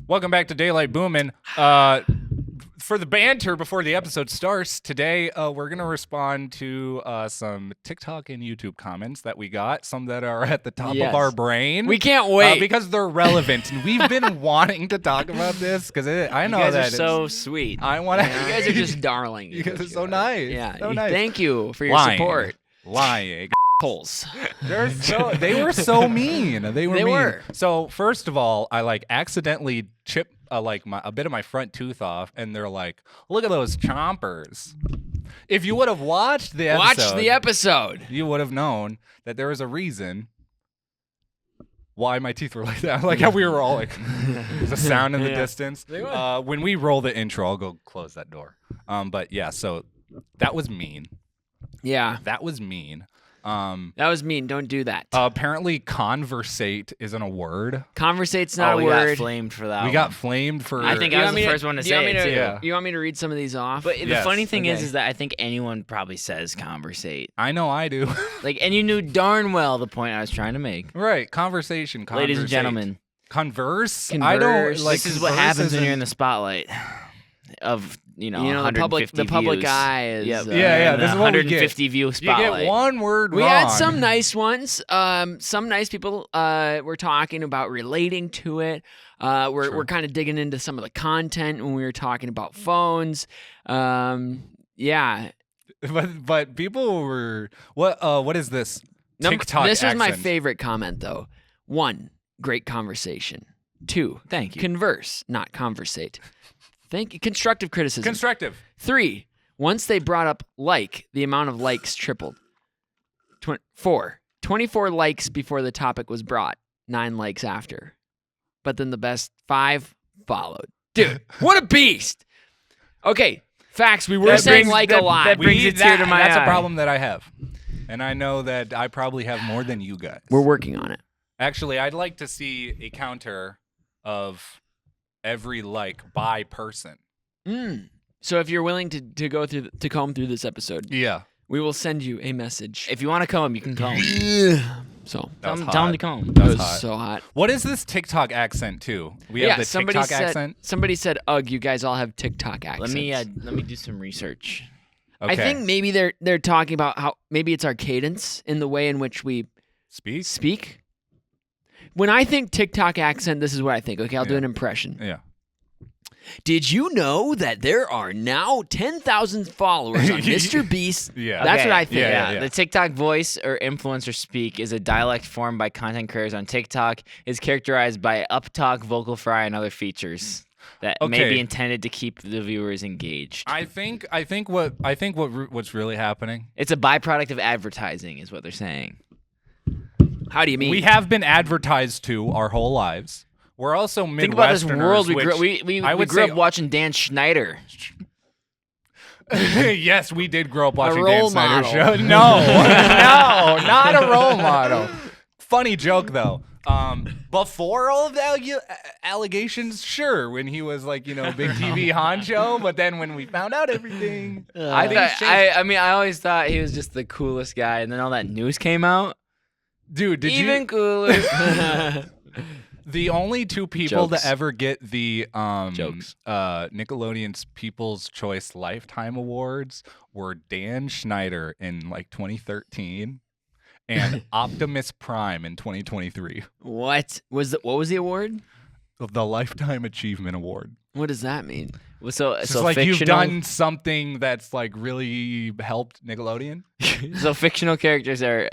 Welcome back to Daylight Boomin'. For the banter before the episode starts, today we're going to respond to some TikTok and YouTube comments that we got, some that are at the top of our brain. We can't wait. Because they're relevant. And we've been wanting to talk about this because I know you guys that are so sweet. I want to. You guys are just darling. You guys are so nice. Yeah. So nice. Thank you for your support. Lying. Holes. They were so mean. They They mean. were. So first of all, I accidentally chipped a bit of my front tooth off, and they're like, "Look at those chompers." If you would have watched the episode, you would have known that there was a reason why my teeth were like that. Like how we were all like, there's a sound in the distance. When we roll the intro, I'll go close that door. But yeah, so that was mean. Yeah. That was mean. That was mean. Don't do that. Apparently, conversate isn't a word. Conversate's not a we word. got flamed for that. We got flamed for. I think I was the first one to say it too. Yeah. You want me to read some of these off? But the funny thing Okay. is that I think anyone probably says conversate. I know I do. And you knew darn well the point I was trying to make. Right, conversation. Ladies and conversate. gentlemen, Converse. Converse. I don't like. this is what happens when you're in the spotlight of the public views. eye is. Yep. Yeah, the this is what we get. 150 view You spotlight. get one word We wrong. had some nice ones. Some nice people were talking about relating to it. We're kind of digging into some of the content when we were talking about phones. Yeah. But people were what is this TikTok This was my accent? favorite comment though. 1, great conversation. 2, Thank you. converse, not conversate. Thank you. Constructive criticism. Constructive. 3, once they brought up the amount of likes tripled. 4, 24 likes before the topic was brought, 9 likes after. But then the best 5 followed. Dude, what a beast! Okay, facts. We were That saying brings- a lot. that brings a tear to my That's eye. a problem that I have, and I know that I probably have more than you guys. We're working on it. Actually, I'd like to see a counter of every like by person. So if you're willing to go through to comb through this episode, Yeah. we will send you a message. If you want to come, you can come. So That was Tell hot. them to come. that That was was hot. so hot. What is this TikTok accent too? We have the somebody TikTok said, accent. Somebody said, "Ugh, you guys all have TikTok accents." Let me do some research. Okay. I think maybe they're talking about how maybe it's our cadence in the way in which we speak. When I think TikTok accent, this is what I think. Okay, I'll do an impression. Yeah. Did you know that there are now 10,000 followers on Mr. Beast? Yeah. That's Okay, what I think. Yeah. The TikTok voice or influencer speak is a dialect formed by content creators on TikTok. Is characterized by uptalk, vocal fry, and other features that may Okay. be intended to keep the viewers engaged. I think what's really happening. It's a byproduct of advertising, is what they're saying. How do you mean? We have been advertised to our whole lives. We're also Midwesterners. Think about this world we grew. which We I would grew say- up watching Dan Schneider. Yes, we did grow up watching role Dan Snyder's model. show. No, not a role model. Funny joke though. Before all of the allegations, sure, when he was like, big TV honcho, but then when we found out everything, I always thought he was just the coolest guy, and then all that news came out. dude, did Even you? cooler. The only two people Jokes. to ever get the Jokes. Nickelodeon's People's Choice Lifetime Awards were Dan Schneider in like 2013 and Optimus Prime in 2023. What was the award? Of the Lifetime Achievement Award. What does that mean? so It's so like fictional, you've done something that's like really helped Nickelodeon. so fictional characters are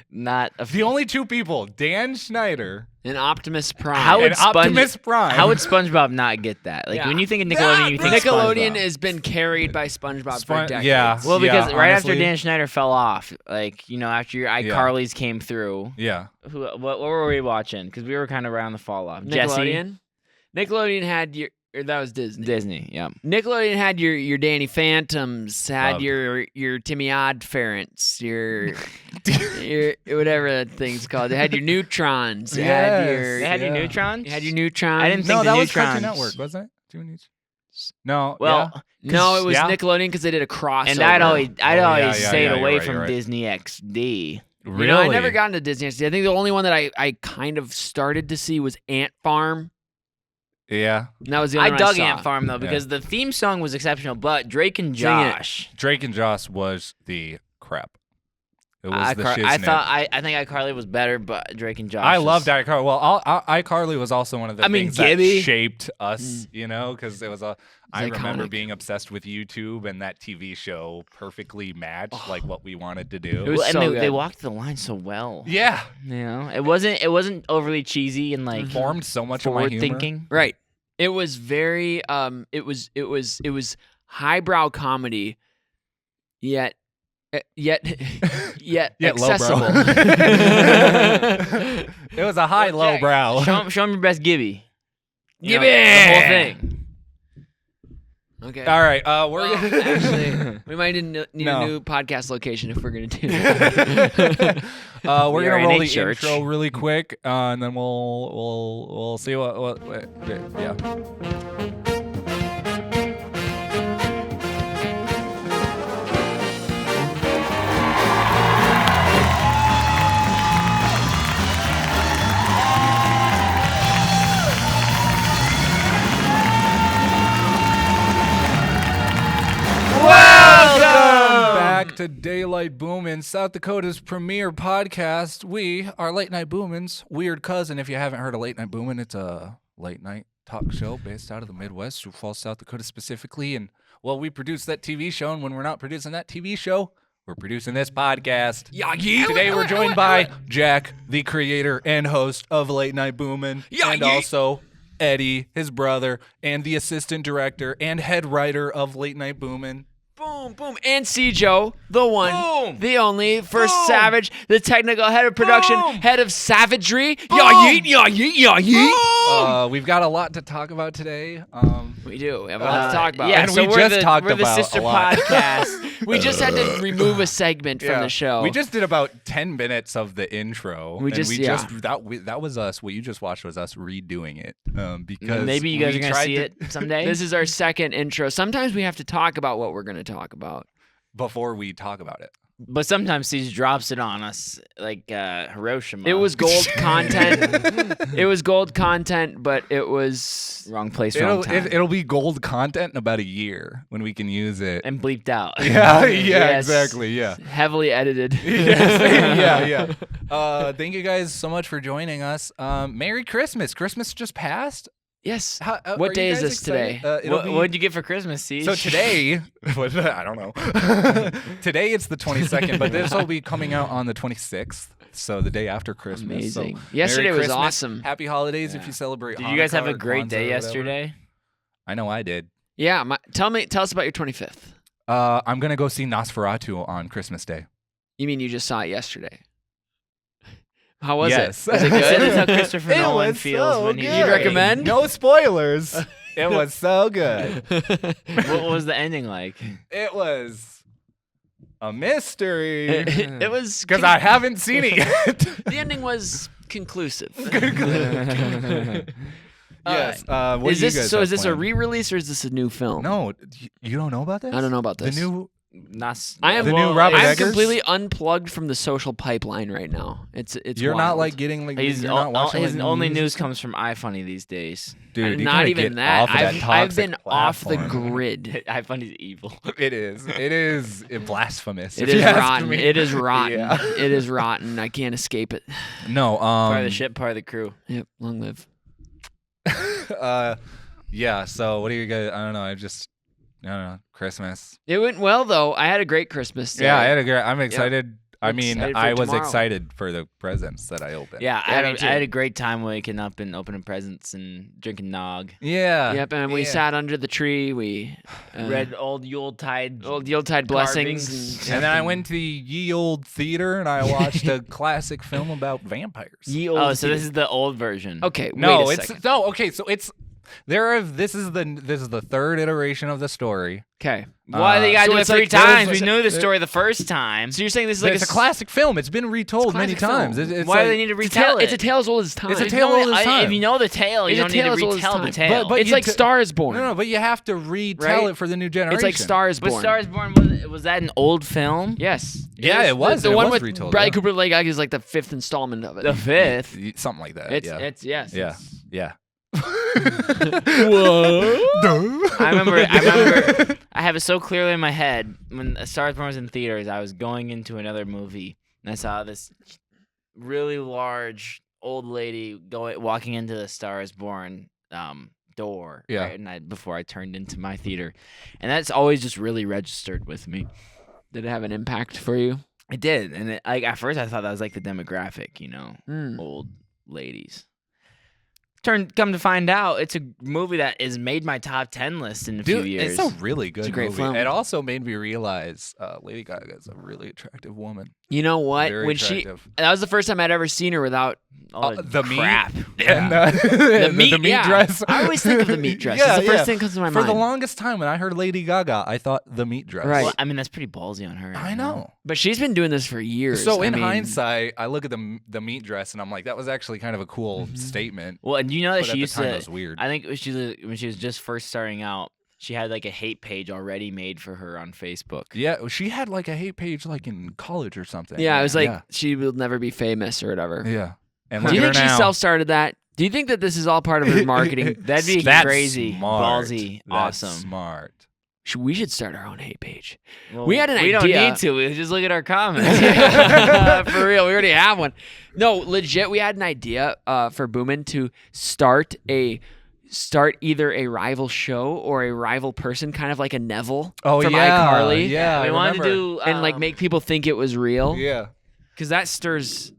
not. The only two people, Dan Schneider An Optimus Prime. How would and Optimus Prime. How would SpongeBob not get that? Like Yeah. when you think of Nickelodeon, you think Nickelodeon SpongeBob. has been carried by SpongeBob for decades. yeah. Well, because right after honestly. Dan Schneider fell off, after your iCarly's came through, Yeah. what were we watching? Because we were kind of around the fall off. Jesse, Nickelodeon. Nickelodeon had that was Disney. Disney, yeah. Nickelodeon had your Danny Phantoms, had Loved. your Timmy Oddferents, your whatever that thing's called. They had your Neutrons. They had your They had your Yeah. Neutrons. you had your Neutrons. I didn't No, think the that was Cartoon Neutrons- Network, wasn't it? No. Well, yeah? No, it was Yeah. Nickelodeon because they did a crossover. and I'd always yeah, stayed yeah, away you're right, from you're right. Disney XD. Really? You know, I never got into Disney XD. I think the only one that I kind of started to see was Ant Farm. Yeah. And that was the only I one dug saw. Ant Farm though because the theme song was exceptional, but Drake and Josh. Drake and Josh was the crap. It was the I shiznit. think iCarly was better, but Drake and Josh. I loved iCarly. Well, iCarly was also one of the things Gibby. that shaped us, because it was I remember iconic. being obsessed with YouTube, and that TV show perfectly matched like what we wanted to do. It was Well, and so they good. walked the line so well. Yeah, It wasn't overly cheesy and like formed so much of my forward humor. thinking. Right. It was very it was highbrow comedy, yet accessible. Low brow. It was a high low Jack, brow. Show him your best Gibby. Gibby! The whole thing. Okay. All right, we're Well, actually, we might need a new podcast location if we're gonna do that. we're We are gonna in roll a the church. intro really quick, and then we'll see what yeah. Welcome back to Daylight Boomin', South Dakota's premier podcast. We are Late Night Boomin's weird cousin. If you haven't heard of Late Night Boomin', it's a late night talk show based out of the Midwest, Sioux Falls, South Dakota specifically. And well, we produce that TV show, and when we're not producing that TV show, we're producing this podcast. Today we're joined by Jack, the creator and host of Late Night Boomin', and also Eddie, his brother, and the assistant director and head writer of Late Night Boomin'. Boom, boom. And Joe, the one, Boom. the only, first Savage, the technical head of production, Boom. head of savagery. Yaw yeet, yaw yeet, yaw yeet. We've got a lot to talk about today. We do. We have a lot to talk about. Yeah, And so we we're just talked we're the about sister a lot. podcast. We just had to remove a segment from the show. We just did about 10 minutes of the intro. That was us. What you just watched was us redoing it. Because Maybe you guys we are gonna tried see to- it someday. This is our second intro. Sometimes we have to talk about what we're going to talk about. before we talk about it. But sometimes he drops it on us like Hiroshima. It was gold content. It was gold content, but it was wrong place, wrong time, It'll be gold content in about a year when we can use it. and bleeped out. Yeah, Yes. exactly. Yeah. heavily edited. Yes. Yeah. Thank you guys so much for joining us. Merry Christmas. Christmas just passed. Yes. Are What you day is guys this excited? today? What'd you get for Christmas, Siege? So today, I don't know. Today it's the 22nd, but this will be coming out on the 26th, so the day after Christmas. Amazing. So Yesterday Merry was Christmas, awesome. Happy holidays if Yeah. you celebrate. Did you guys have Hanukkah a or great Kwanzaa day or whatever. yesterday? I know I did. Yeah. Tell us about your 25th. I'm gonna go see Nosferatu on Christmas Day. You mean you just saw it yesterday? How was Yes. it? Was it So good? this is how Christopher It Nolan was feels so when he's good. You'd recommend? No spoilers. It was so good. What was the ending like? It was a mystery. It was Because I haven't seen it yet. The ending was conclusive. Yes. What Is do you this guys so? have Is this a planned? re-release or is this a new film? No, you don't know about this? I don't know about this. The new. I am The new Robert I'm Eggers? completely unplugged from the social pipeline right now. It's You're not wild. like getting like. He's you're not watching his like, only movies? news comes from iFunny these days. Dude, you not gotta even get that. off of that I've toxic been off the platform. grid. iFunny's evil. It is. It is blasphemous. It if is you ask rotten. me. It is rotten. Yeah. It is rotten. I can't escape it. No. Part of the ship, part of the crew. Yep. Long live. Yeah. So what do you guys? I don't know. I don't know. Christmas. It went well though. I had a great Christmas. Yeah, I day. had a great. I'm excited. I mean, Excited for I was tomorrow. excited for the presents that I opened. Yeah, I me had, too. I had a great time waking up and opening presents and drinking nog. Yeah. Yep. And we yeah. sat under the tree. We Read old Yuletide. old Yuletide blessings. carvings. And then I went to the ye old theater and I watched a classic film about vampires. Ye old Oh, so this theater. is the old version. Okay. No, wait a it's second. no. Okay, so it's this is the third iteration of the story. Okay. Why they gotta so do it it's 3 like- there's times? like- We knew the story the first time. So you're saying this is like It's a classic film. It's been retold many classic film. times. It's Why like, do they need to It's a tale. retell it? It's a tale as old as time. It's a tale as old as time. If you know the tale, you It's a don't need tale to as old as retell the time. tale. But it's you like t- Star is Born. No, but you have to retell Right? it for the new generation. It's like Star is But Born. Star is Born, was that an old film? Yes. Yeah, it was. The It one was with retold, Bradley yeah. Cooper like is like the 5th installment of it. The 5th. Something like that. It's yeah. it's yes. Yeah. it's- Yeah. I remember. I have it so clearly in my head when A Star Is Born was in theaters. I was going into another movie and I saw this really large old lady walking into the Star Is Born door. Yeah. Right? And before I turned into my theater, and that's always just really registered with me. Did it have an impact for you? It did, and at first I thought that was like the demographic, old ladies. Come to find out, it's a movie that has made my top 10 list in a few years. It's a really good great movie. film. It also made me realize Lady Gaga is a really attractive woman. You know what? Very attractive. That was the first time I'd ever seen her without the crap. And The meat yeah. dress. I always think of the meat dress. Yeah, It's the first yeah. thing that comes to my For mind. the longest time, when I heard Lady Gaga, I thought the meat dress. Right. Well, I mean, that's pretty ballsy on her. I know. But she's been doing this for years. So in I mean, hindsight, I look at the meat dress and I'm like, that was actually kind of a cool statement. Well, and you know that But she at the used time, to. it was weird. I think when she was just first starting out, she had like a hate page already made for her on Facebook. Yeah, she had like a hate page like in college or something. Yeah, it was like yeah. she will never be famous or whatever. Yeah. And Do look you at think her she now. self-started that? Do you think that this is all part of her marketing? That'd be That's crazy, smart. ballsy, That's awesome. smart. We should start our own hate page. Well, We had an We don't idea. need to. We just look at our comments. For real, we already have one. No, legit, we had an idea for Boomin to start either a rival show or a rival person, kind of like a Neville Oh from yeah, iCarly. Yeah, we I wanted to remember. do And like make people think it was real. Yeah. Because that stirs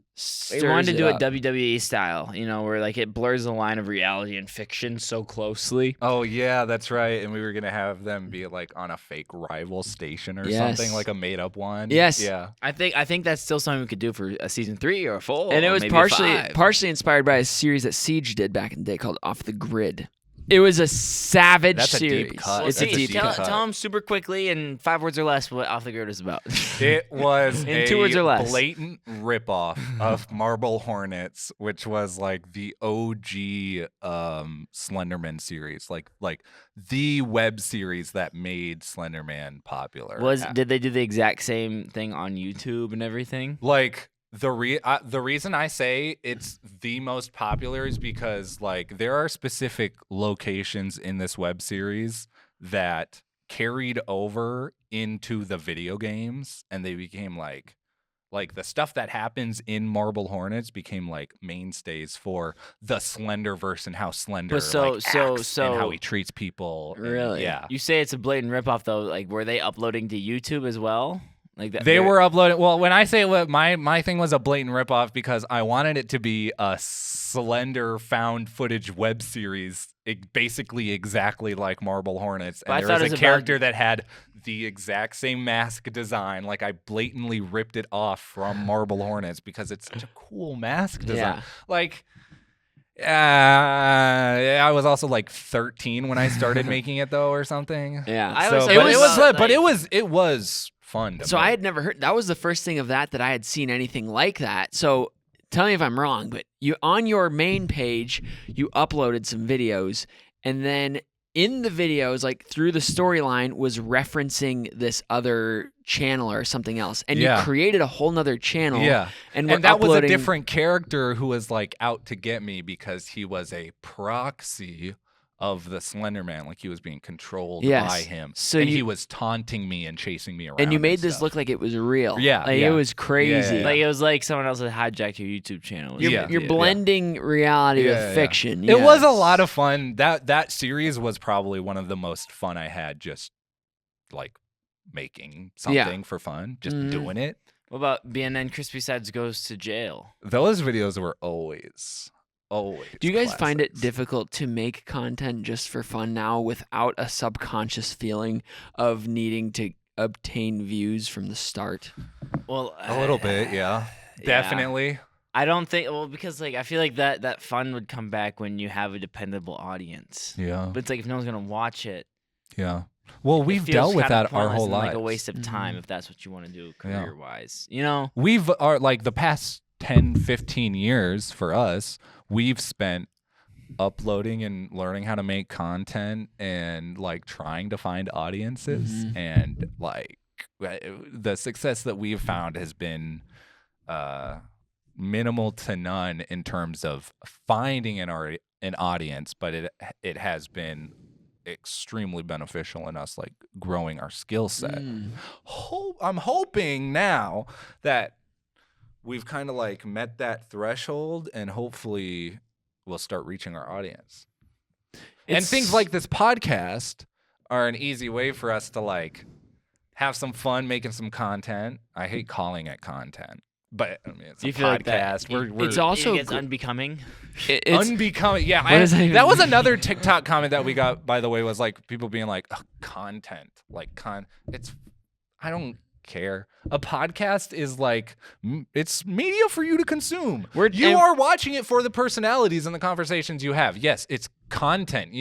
We wanted to do up. it WWE style, where like it blurs the line of reality and fiction so closely. Oh yeah, that's right. And we were gonna have them be like on a fake rival station or Yes. something, like a made up one. Yes. Yeah. I think that's still something we could do for a season 3 or a 4. And it or was maybe a 5. partially inspired by a series that Siege did back in the day called Off the Grid. It was a savage That's a deep series. cut. It's That's a a deep deep cut. cut. Tell them super quickly in 5 words or less what Off the Grid is about. It was In 2 words or less. blatant ripoff of Marble Hornets, which was like the OG Slenderman series, like the web series that made Slenderman popular. Did they do the exact same thing on YouTube and everything? Like the reason I say it's the most popular is because like there are specific locations in this web series that carried over into the video games, and they became like the stuff that happens in Marble Hornets became like mainstays for the Slenderverse and how Slender But so- like, so- acts so- and how he treats people. and- Really? yeah. You say it's a blatant ripoff though. Like, were they uploading to YouTube as well? Like that, They were uploading. Well, when I say my thing was a blatant ripoff because I wanted it to be a Slender found footage web series, basically exactly like Marble Hornets, But I and thought there it was was a about- character that had the exact same mask design. Like I blatantly ripped it off from Marble Hornets because it's such a cool mask design. Yeah. Like. I was also like 13 when I started making it though, or something. Yeah. I So, was- but it it was, was fun. To So make. I had never heard. That was the first thing of that I had seen anything like that. So tell me if I'm wrong, but you on your main page you uploaded some videos, and then in the videos, like through the storyline, was referencing this other channel or something else, and Yeah. you created a whole nother channel. Yeah. and we're And that was a uploading- different character who was like out to get me because he was a proxy of the Slender Man, like he was being controlled Yes. by him. So and you- he was taunting me and chasing me around. And you made this stuff. look like it was real. Yeah, like, yeah. it was crazy. Yeah. Like it was like someone else had hijacked your YouTube channel. You're, Yeah. you're blending reality Yeah, with yeah. fiction. It was a yes. lot of fun. That series was probably one of the most fun I had, just like making something for fun, just Mhm. doing it. What about BNN Crispy Sides goes to jail? Those videos were always. Do you guys find it classics. difficult to make content just for fun now without a subconscious feeling of needing to obtain views from the start? Well, A little bit, yeah. Definitely. I don't think. Well, because like I feel like that fun would come back when you have a dependable audience. Yeah. But it's like if no one's gonna watch it, Yeah. Well, it we've feels dealt with kinda that our pointless whole and, lives. like a waste of time Mhm. if that's what you want to do Yeah. career wise. You know. We've are like the past 10, 15 years for us, we've spent uploading and learning how to make content and like trying to find audiences, Mhm. and like the success that we've found has been minimal to none in terms of finding an audience, but it has been extremely beneficial in us like growing our skill set. I'm hoping now that we've kind of like met that threshold, and hopefully we'll start reaching our audience. And things like this podcast are an easy way for us to like have some fun making some content. I hate calling it content, but I mean, it's a podcast. Like we're it's also unbecoming. It's unbecoming. Yeah, that was another TikTok comment that we got, by the way, was like people being like, content, like I don't care. A podcast is like it's media for you to consume. You are watching it for the personalities and the conversations you have. Yes, it's content.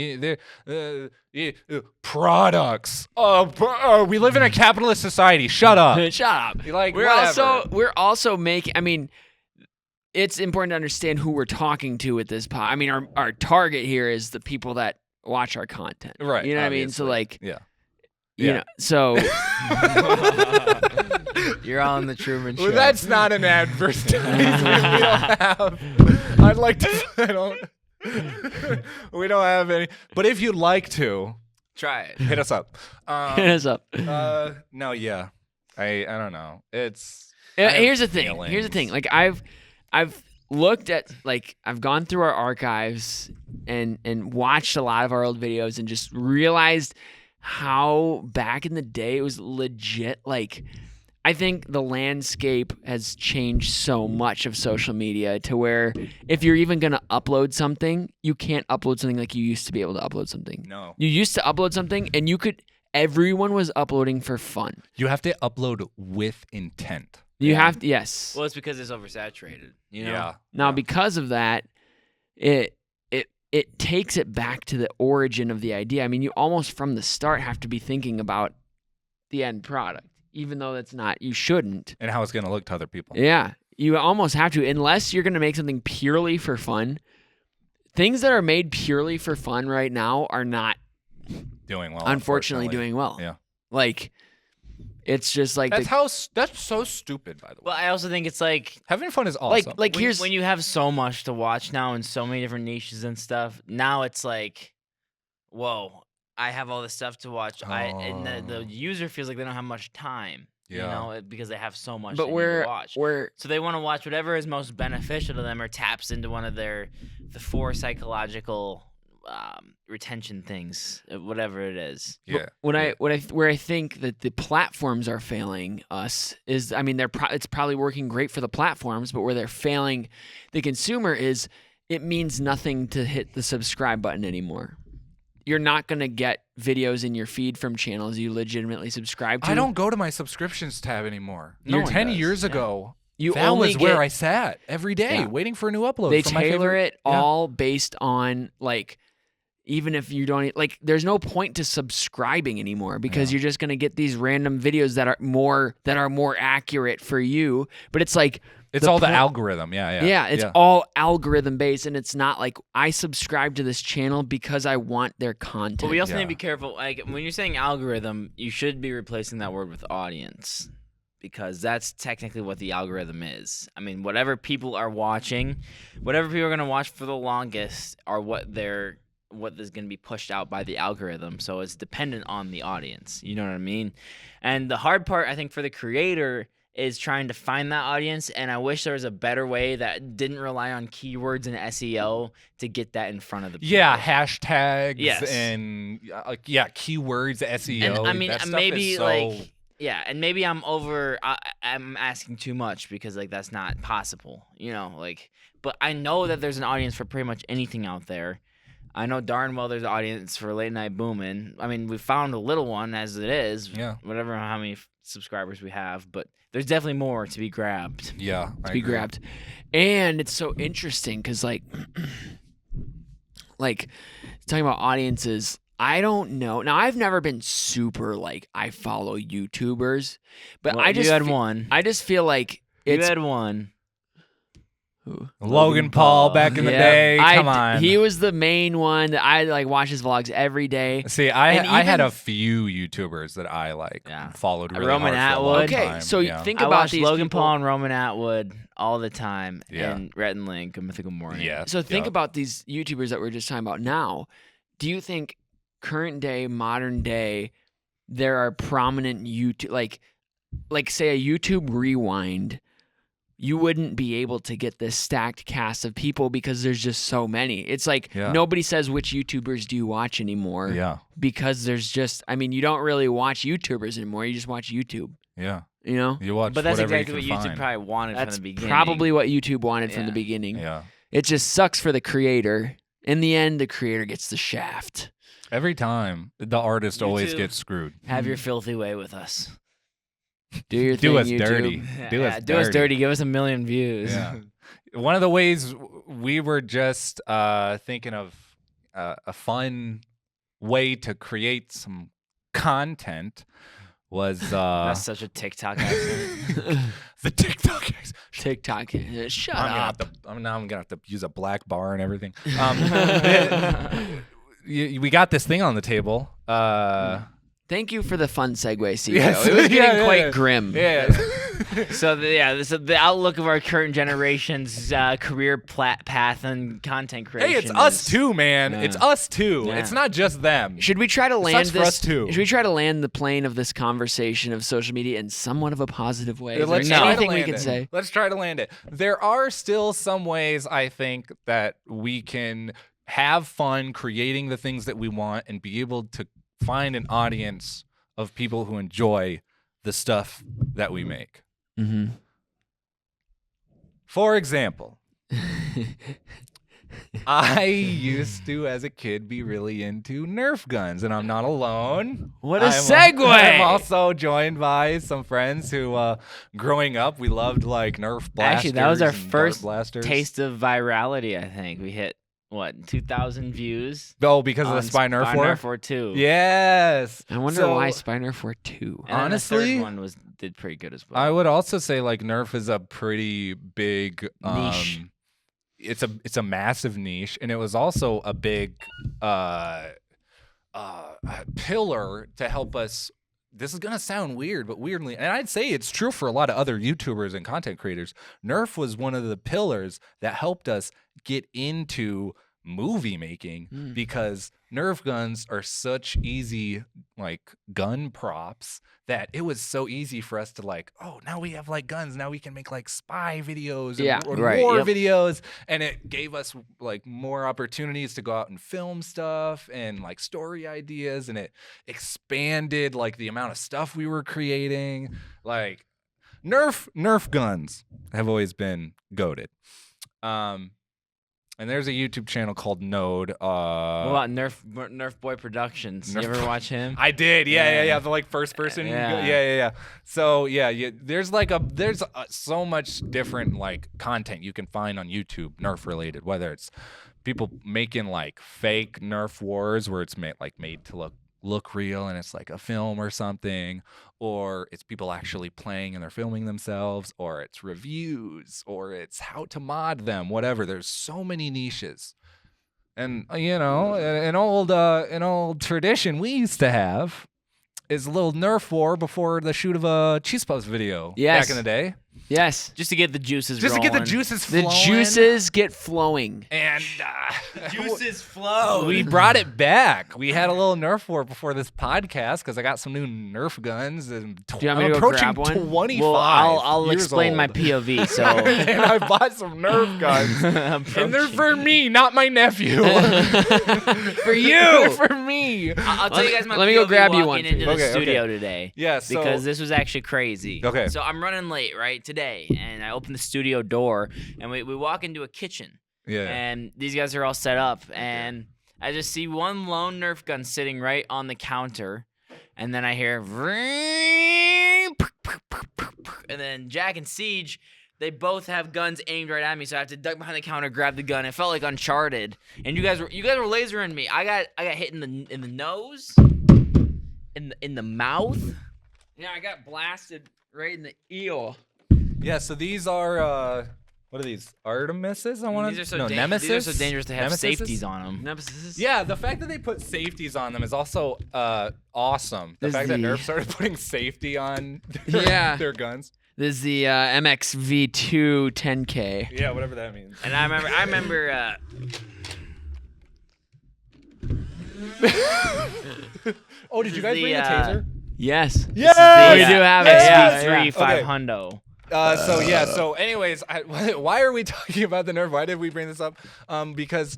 Products. We live in a capitalist society. Shut up. Shut up. Like we're also making. I mean, it's important to understand who we're talking to with this pod. I mean, our target here is the people that watch our content. Right. You know what I mean? So like. Yeah. You know, so you're on the Truman Show. Well, that's not an advertisement. We don't have. I'd like to. I don't. We don't have any. But if you'd like to, try it. Hit us up. Hit us up. No, yeah. I don't know. It's. Here's the thing. Here's the thing. Like I've looked at I've gone through our archives and watched a lot of our old videos and just realized how back in the day it was legit. Like, I think the landscape has changed so much of social media to where if you're even going to upload something, you can't upload something like you used to be able to upload something. No. You used to upload something and everyone was uploading for fun. You have to upload with intent. You have to, yes. Well, it's because it's oversaturated, you know? Yeah. Now, because of that, it takes it back to the origin of the idea. I mean, you almost from the start have to be thinking about the end product, even though that's not, you shouldn't. And how it's going to look to other people. Yeah. You almost have to, unless you're going to make something purely for fun. Things that are made purely for fun right now are not doing well. Unfortunately doing well. Yeah. Like, it's just like that's so stupid, by the way. Well, I also think it's like having fun is awesome. Like here's when you have so much to watch now and so many different niches and stuff. Now it's like, whoa, I have all this stuff to watch. And the user feels like they don't have much time. Yeah. You know, because they have so much to watch. So they want to watch whatever is most beneficial to them or taps into one of the 4 psychological retention things, whatever it is. Yeah. Where I think that the platforms are failing us is, I mean, it's probably working great for the platforms, but where they're failing the consumer is it means nothing to hit the subscribe button anymore. You're not going to get videos in your feed from channels you legitimately subscribe to. I don't go to my subscriptions tab anymore. No 10 years ago, that was where I sat every day waiting for a new upload. They tailor it all based on like, even if you don't like, there's no point to subscribing anymore because you're just gonna get these random videos that are more accurate for you. But it's like it's all the algorithm. Yeah. It's all algorithm based, and it's not like I subscribe to this channel because I want their content. But we also need to be careful. Like when you're saying algorithm, you should be replacing that word with audience. Because that's technically what the algorithm is. I mean, whatever people are watching, whatever people are going to watch for the longest are what is going to be pushed out by the algorithm. So it's dependent on the audience. You know what I mean? And the hard part, I think, for the creator is trying to find that audience. And I wish there was a better way that didn't rely on keywords and SEO to get that in front of the people. Yeah, hashtags and keywords, SEO. And I mean, that stuff maybe is so... like... Yeah, and maybe I'm asking too much because like that's not possible, you know, like, but I know that there's an audience for pretty much anything out there. I know darn well there's an audience for Late Night Boomin'. I mean, we found a little one as it is, whatever, how many subscribers we have, but there's definitely more to be grabbed. Yeah, to be grabbed. And it's so interesting because like talking about audiences, I don't know. Now, I've never been super like I follow YouTubers, but you had one. I just feel like you had one. Logan Paul back in the day. Come on. He was the main one. I like watch his vlogs every day. See, I had a few YouTubers that I followed really Roman hard for a long Atwood. Okay, time. so think I about watched these Logan people. Paul and Roman Atwood all the time, Yeah. and Rhett and Link, A Mythical Morning. Yeah. So think about these YouTubers that we're just talking about now. Do you think current day, modern day, there are prominent YouTube like say a YouTube Rewind? You wouldn't be able to get this stacked cast of people because there's just so many. It's like nobody says which YouTubers do you watch anymore. Yeah. Because there's just, I mean, you don't really watch YouTubers anymore. You just watch YouTube. Yeah. You know? You watch But that's whatever exactly you what can YouTube find. probably wanted That's from the beginning. probably what YouTube wanted from the beginning. Yeah. It just sucks for the creator. In the end, the creator gets the shaft. Every time, the artist always YouTube. gets screwed. Have your filthy way with us. Do your thing, Do us YouTube. dirty. Do us do us dirty. Give us 1 million views. Yeah. One of the ways we were just thinking of a fun way to create some content was That's such a TikTok accent. the TikTok. TikTok. Shut I'm up. gonna have to use a black bar and everything. We got this thing on the table. Thank you for the fun segue, CJ. Yes. It was getting Yeah, quite yeah. grim. Yeah. So the outlook of our current generation's career path and content creation. Hey, it's us is- too, man. Yeah. It's us too. Yeah. It's not just them. Should we try to land sucks for us, too. Should we try to land the plane of this conversation of social media in somewhat of a positive way? Is Let's there try to anything we land can it. say? Let's try to land it. There are still some ways I think that we can have fun creating the things that we want and be able to find an audience of people who enjoy the stuff that we make. Mm-hmm. For example, I used to, as a kid, be really into Nerf guns, and I'm not alone. What a I'm segue! I'm also joined by some friends who, growing up, we loved like Nerf blasters. Actually, that was our and dart first blasters. taste of virality. I think we hit 2,000 views. Oh, because of on the Spy Nerf Spy War? Nerf War 2. Yes. I wonder So, why Spiner for 2. And then honestly, the third one did pretty good as well. I would also say like Nerf is a pretty big Niche. It's a massive niche, and it was also a big pillar to help us. This is gonna sound weird, but weirdly, and I'd say it's true for a lot of other YouTubers and content creators. Nerf was one of the pillars that helped us get into movie making because Nerf guns are such easy like gun props that it was so easy for us to like, oh, now we have like guns, now we can make like spy videos and Yeah, and war videos, and it gave us like more opportunities to go out and film stuff and like story ideas, and it expanded like the amount of stuff we were creating. Like Nerf guns have always been goated. And there's a YouTube channel called Node. what about Nerf Boy Productions? You ever watch him? I did. Yeah. The like first person. Yeah. So there's so much different like content you can find on YouTube Nerf related, whether it's people making like fake Nerf wars where it's made to look real and it's like a film or something, or it's people actually playing and they're filming themselves, or it's reviews, or it's how to mod them, whatever. There's so many niches. And an old tradition we used to have is a little Nerf war before the shoot of a Cheese Puffs video back in the day. Yes. Just to get the juices Just rolling. to get the juices flowing. The juices get flowing. And juices flow. we brought it back. We had a little Nerf war before this podcast because I got some new Nerf guns. And Do you want me I'm to go approaching grab one? 25 Well, I'll years explain my old. POV. So And I bought some Nerf guns. And they're for me, not my nephew. For you. They're for me. I'll tell you guys my let POV me go grab you walking one. into the Okay, studio okay. today. Yeah, so Because this was actually crazy. Okay. So I'm running late, right, today, and I open the studio door, and we walk into a kitchen, yeah. and these guys are all set up, and I just see one lone Nerf gun sitting right on the counter, and then I hear, and then Jack and Siege, they both have guns aimed right at me, so I have to duck behind the counter, grab the gun. It felt like Uncharted, and you guys were lasering me. I got hit in the nose, in the mouth. Yeah, I got blasted right in the ear. Yeah, so these are What are these? Artemises? I want to. These are so Nemesis. These are so dangerous to have Nemesis? safeties on them. Nemesis. Yeah, the fact that they put safeties on them is also awesome. The This fact that the- NERF started putting safety on their guns. This is the MXV2 10K. Yeah, whatever that means. And I remember. Oh, did you guys the, bring a taser? Yes. Yeah, We do have it. Yes! Yeah, XV3 yeah. 5 Okay. hundo. So anyways, why are we talking about the NERF? Why did we bring this up? Because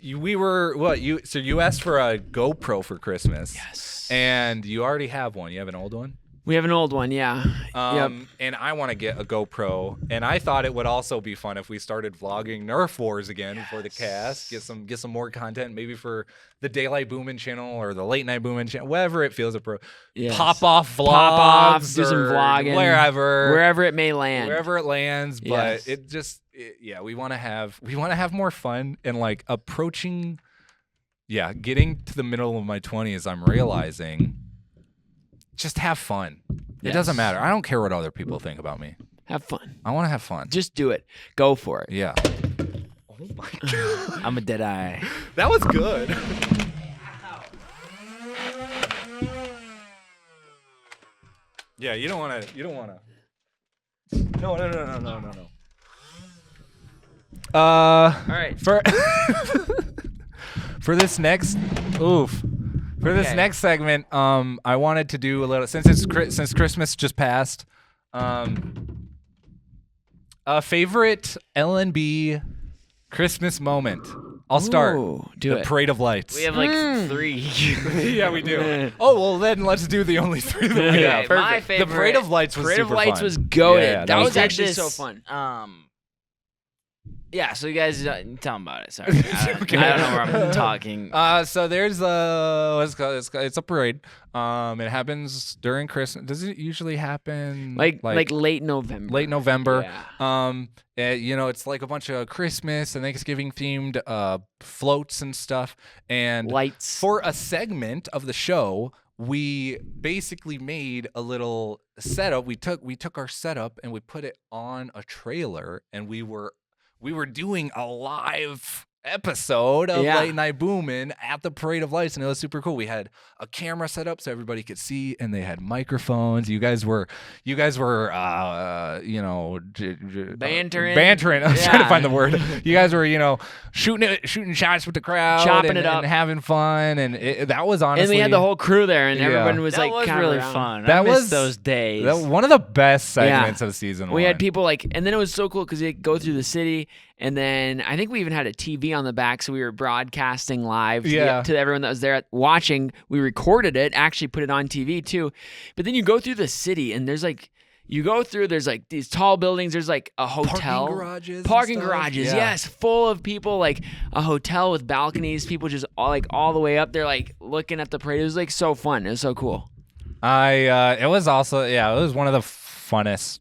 we were you asked for a GoPro for Christmas. Yes. And you already have one. You have an old one? We have an old one, yeah. Yep. And I want to get a GoPro, and I thought it would also be fun if we started vlogging Nerf Wars again for the cast. Get some more content, maybe for the Daylight Boomin' channel or the Late Night Boomin' channel, whatever it feels appropriate. Yes. Pop off vlogs, Pop off, do some or vlogging. wherever it may land. wherever it lands. Yes. But we want to have more fun and like approaching. Yeah, getting to the middle of my 20s, I'm realizing. Just have fun. It Yes. doesn't matter. I don't care what other people think about me. Have fun. I want to have fun. Just do it. Go for it. Yeah. Oh my god. I'm a dead eye. That was good. Yeah, you don't want to. No. All right. For this next Okay. next segment, I wanted to do a little since Christmas just passed. A favorite LNB Christmas moment. I'll start. Ooh, do the it. Parade of Lights. We have like 3. Yeah, we do. Oh well, then let's do the only 3 that we Okay, have. my The favorite. Parade of Lights was Parade of super Lights fun. was goated. Yeah, that was was good. actually so fun. Yeah, so you guys tell them about it. Sorry, I don't know where I'm talking. So there's it's a parade. It happens during Christmas. Does it usually happen Like late November. late November? Yeah. It's like a bunch of Christmas and Thanksgiving themed floats and stuff. And Lights. for a segment of the show, we basically made a little setup. We took our setup and we put it on a trailer, and we were doing a live episode of Yeah. Late Night Boomin' at the Parade of Lights, and it was super cool. We had a camera set up so everybody could see, and they had microphones. You guys were Bantering. bantering. I was trying to Yeah. find the word. You guys were, shooting shots with the crowd, Chopping and, it up. and having fun, and that was honestly. And we had the whole crew there, and Yeah. everyone was that like was kinda really around. fun. I That miss was- those days. one of the best segments of season one. We had people and then it was so cool because they'd go through the city, and then I think we even had a TV on the back, so we were broadcasting live to everyone that was there watching. We recorded it, actually put it on TV too. But then you go through the city, and there's these tall buildings. There's like a hotel. Parking garages. Garages, yes, full of people, like a hotel with balconies. People just all the way up there, like looking at the parade. It was like so fun. It was so cool. It was also it was one of the funnest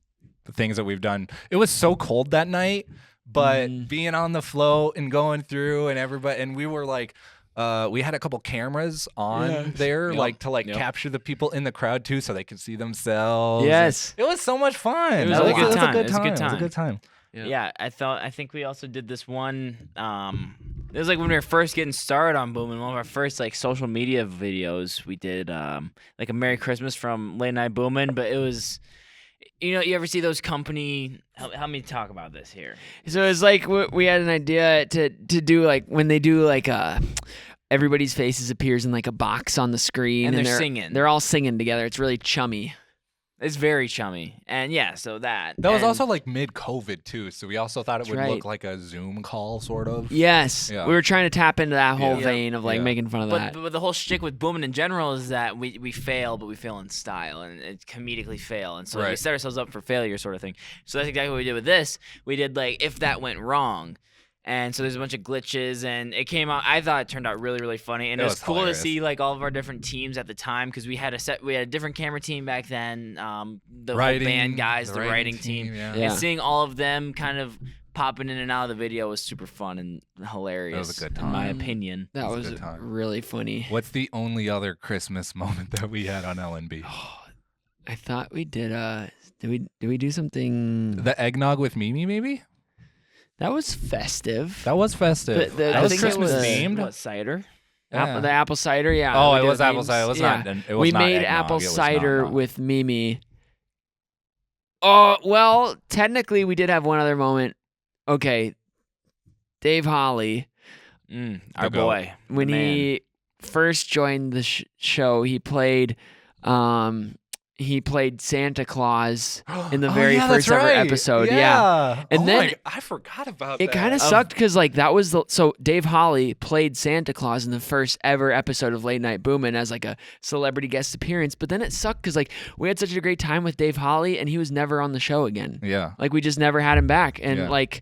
things that we've done. It was so cold that night, but being on the float and going through and everybody, and we were like, we had a couple cameras on there, Yep. to capture the people in the crowd too, so they could see themselves. Yes. It was so much fun. It was a good time. It was a good It was a time. good time. Yeah, I think we also did this one. It was like when we were first getting started on Boomin', one of our first like social media videos. We did like a Merry Christmas from Late Night Boomin', but it was, you ever see those company? Help me talk about this here. So it's like we had an idea to do like when they do like everybody's faces appears in like a box on the screen, And they're singing. They're all singing together. It's really chummy. It's very chummy, and yeah, so that That was and- also like mid-COVID too, so we also thought it would right. look like a Zoom call, sort of. Yes, Yeah. we were trying to tap into that whole Yeah. vein of like Yeah. making fun of that. But the whole shtick with Boomin' in general is that we fail, but we fail in style, and it's comedically fail, and so we Right. set ourselves up for failure, sort of thing. So that's exactly what we did with this. We did like if that went wrong, and so there's a bunch of glitches, and it came out. I thought it turned out really, really funny, and It it was was cool hilarious. to see like all of our different teams at the time because we had a different camera team back then. The whole band guys, the writing team. Yeah. Yeah. And seeing all of them kind of popping in and out of the video was super fun and hilarious. That was a good in my time. opinion. that It was was a good time. really funny. What's the only other Christmas moment that we had on LNB? I thought we did. Did we do something? The eggnog with Mimi, maybe? That was festive. That was festive. I that was think Christmas it was, themed. What, cider? Yeah. The apple cider, yeah. Oh, we it did was apple memes. cider. It was yeah. not. It was we not made eggnog. apple It was cider not. with Mimi. Oh, well, technically, we did have one other moment. Okay, Dave Holly, Our goat. boy. when the man. he first joined the show, he played Santa Claus in the very first ever episode. Yeah. And then I forgot about it that. kind of sucked because like that was so Dave Holly played Santa Claus in the first ever episode of Late Night Boomin' as like a celebrity guest appearance, but then it sucked because like we had such a great time with Dave Holly and he was never on the show again. Yeah. Like we just never had him back, and Yeah. like,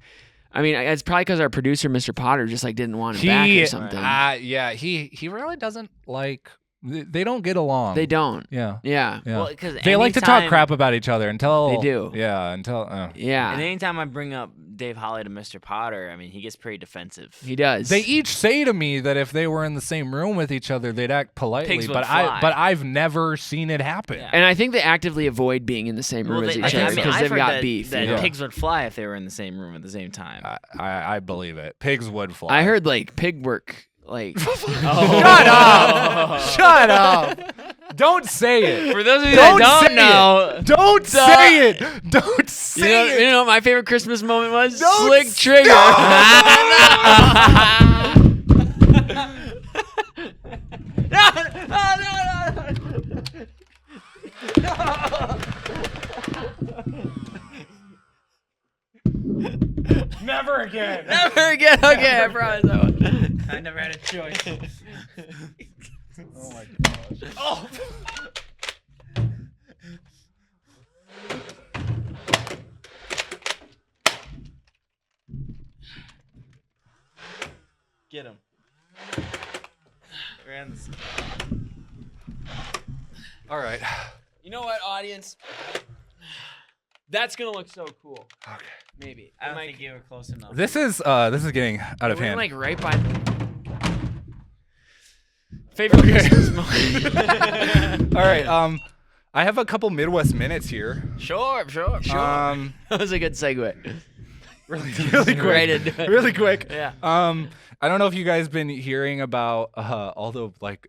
I mean, it's probably because our producer, Mr. Potter, just like didn't want him back or something. Yeah. He really doesn't like. They don't get along. They don't. Yeah. Yeah. Yeah. Well, because They like to talk crap about each other until They do. Yeah, until Yeah. And anytime I bring up Dave Holly to Mr. Potter, I mean, he gets pretty defensive. He does. they each say to me that if they were in the same room with each other, they'd act politely. Pigs would But fly. I've never seen it happen. Yeah. And I think they actively avoid being in the same room as each other because I've they've heard got that, beef. That you know? pigs would fly if they were in the same room at the same time. I believe it. Pigs would fly. I heard like pig work. Like, Shut up! Shut up! Don't say it. For those of you Don't that say don't know, it. Don't say it. Don't say it. you know what my favorite Christmas moment was? Don't Slick Trigger. Never again. Never again. Okay, I promise I won't. I never had a choice. Oh my gosh. Oh. Get him. All right. You know what, audience? That's gonna look so cool. Okay. Maybe. I don't think you were close enough. This is getting out of We're hand. like right by. Favorite Christmas moment. All right. I have a couple Midwest minutes here. Sure. Um, That was a good segue. really quick. Right into it. Really quick. Yeah. I don't know if you guys been hearing about all the like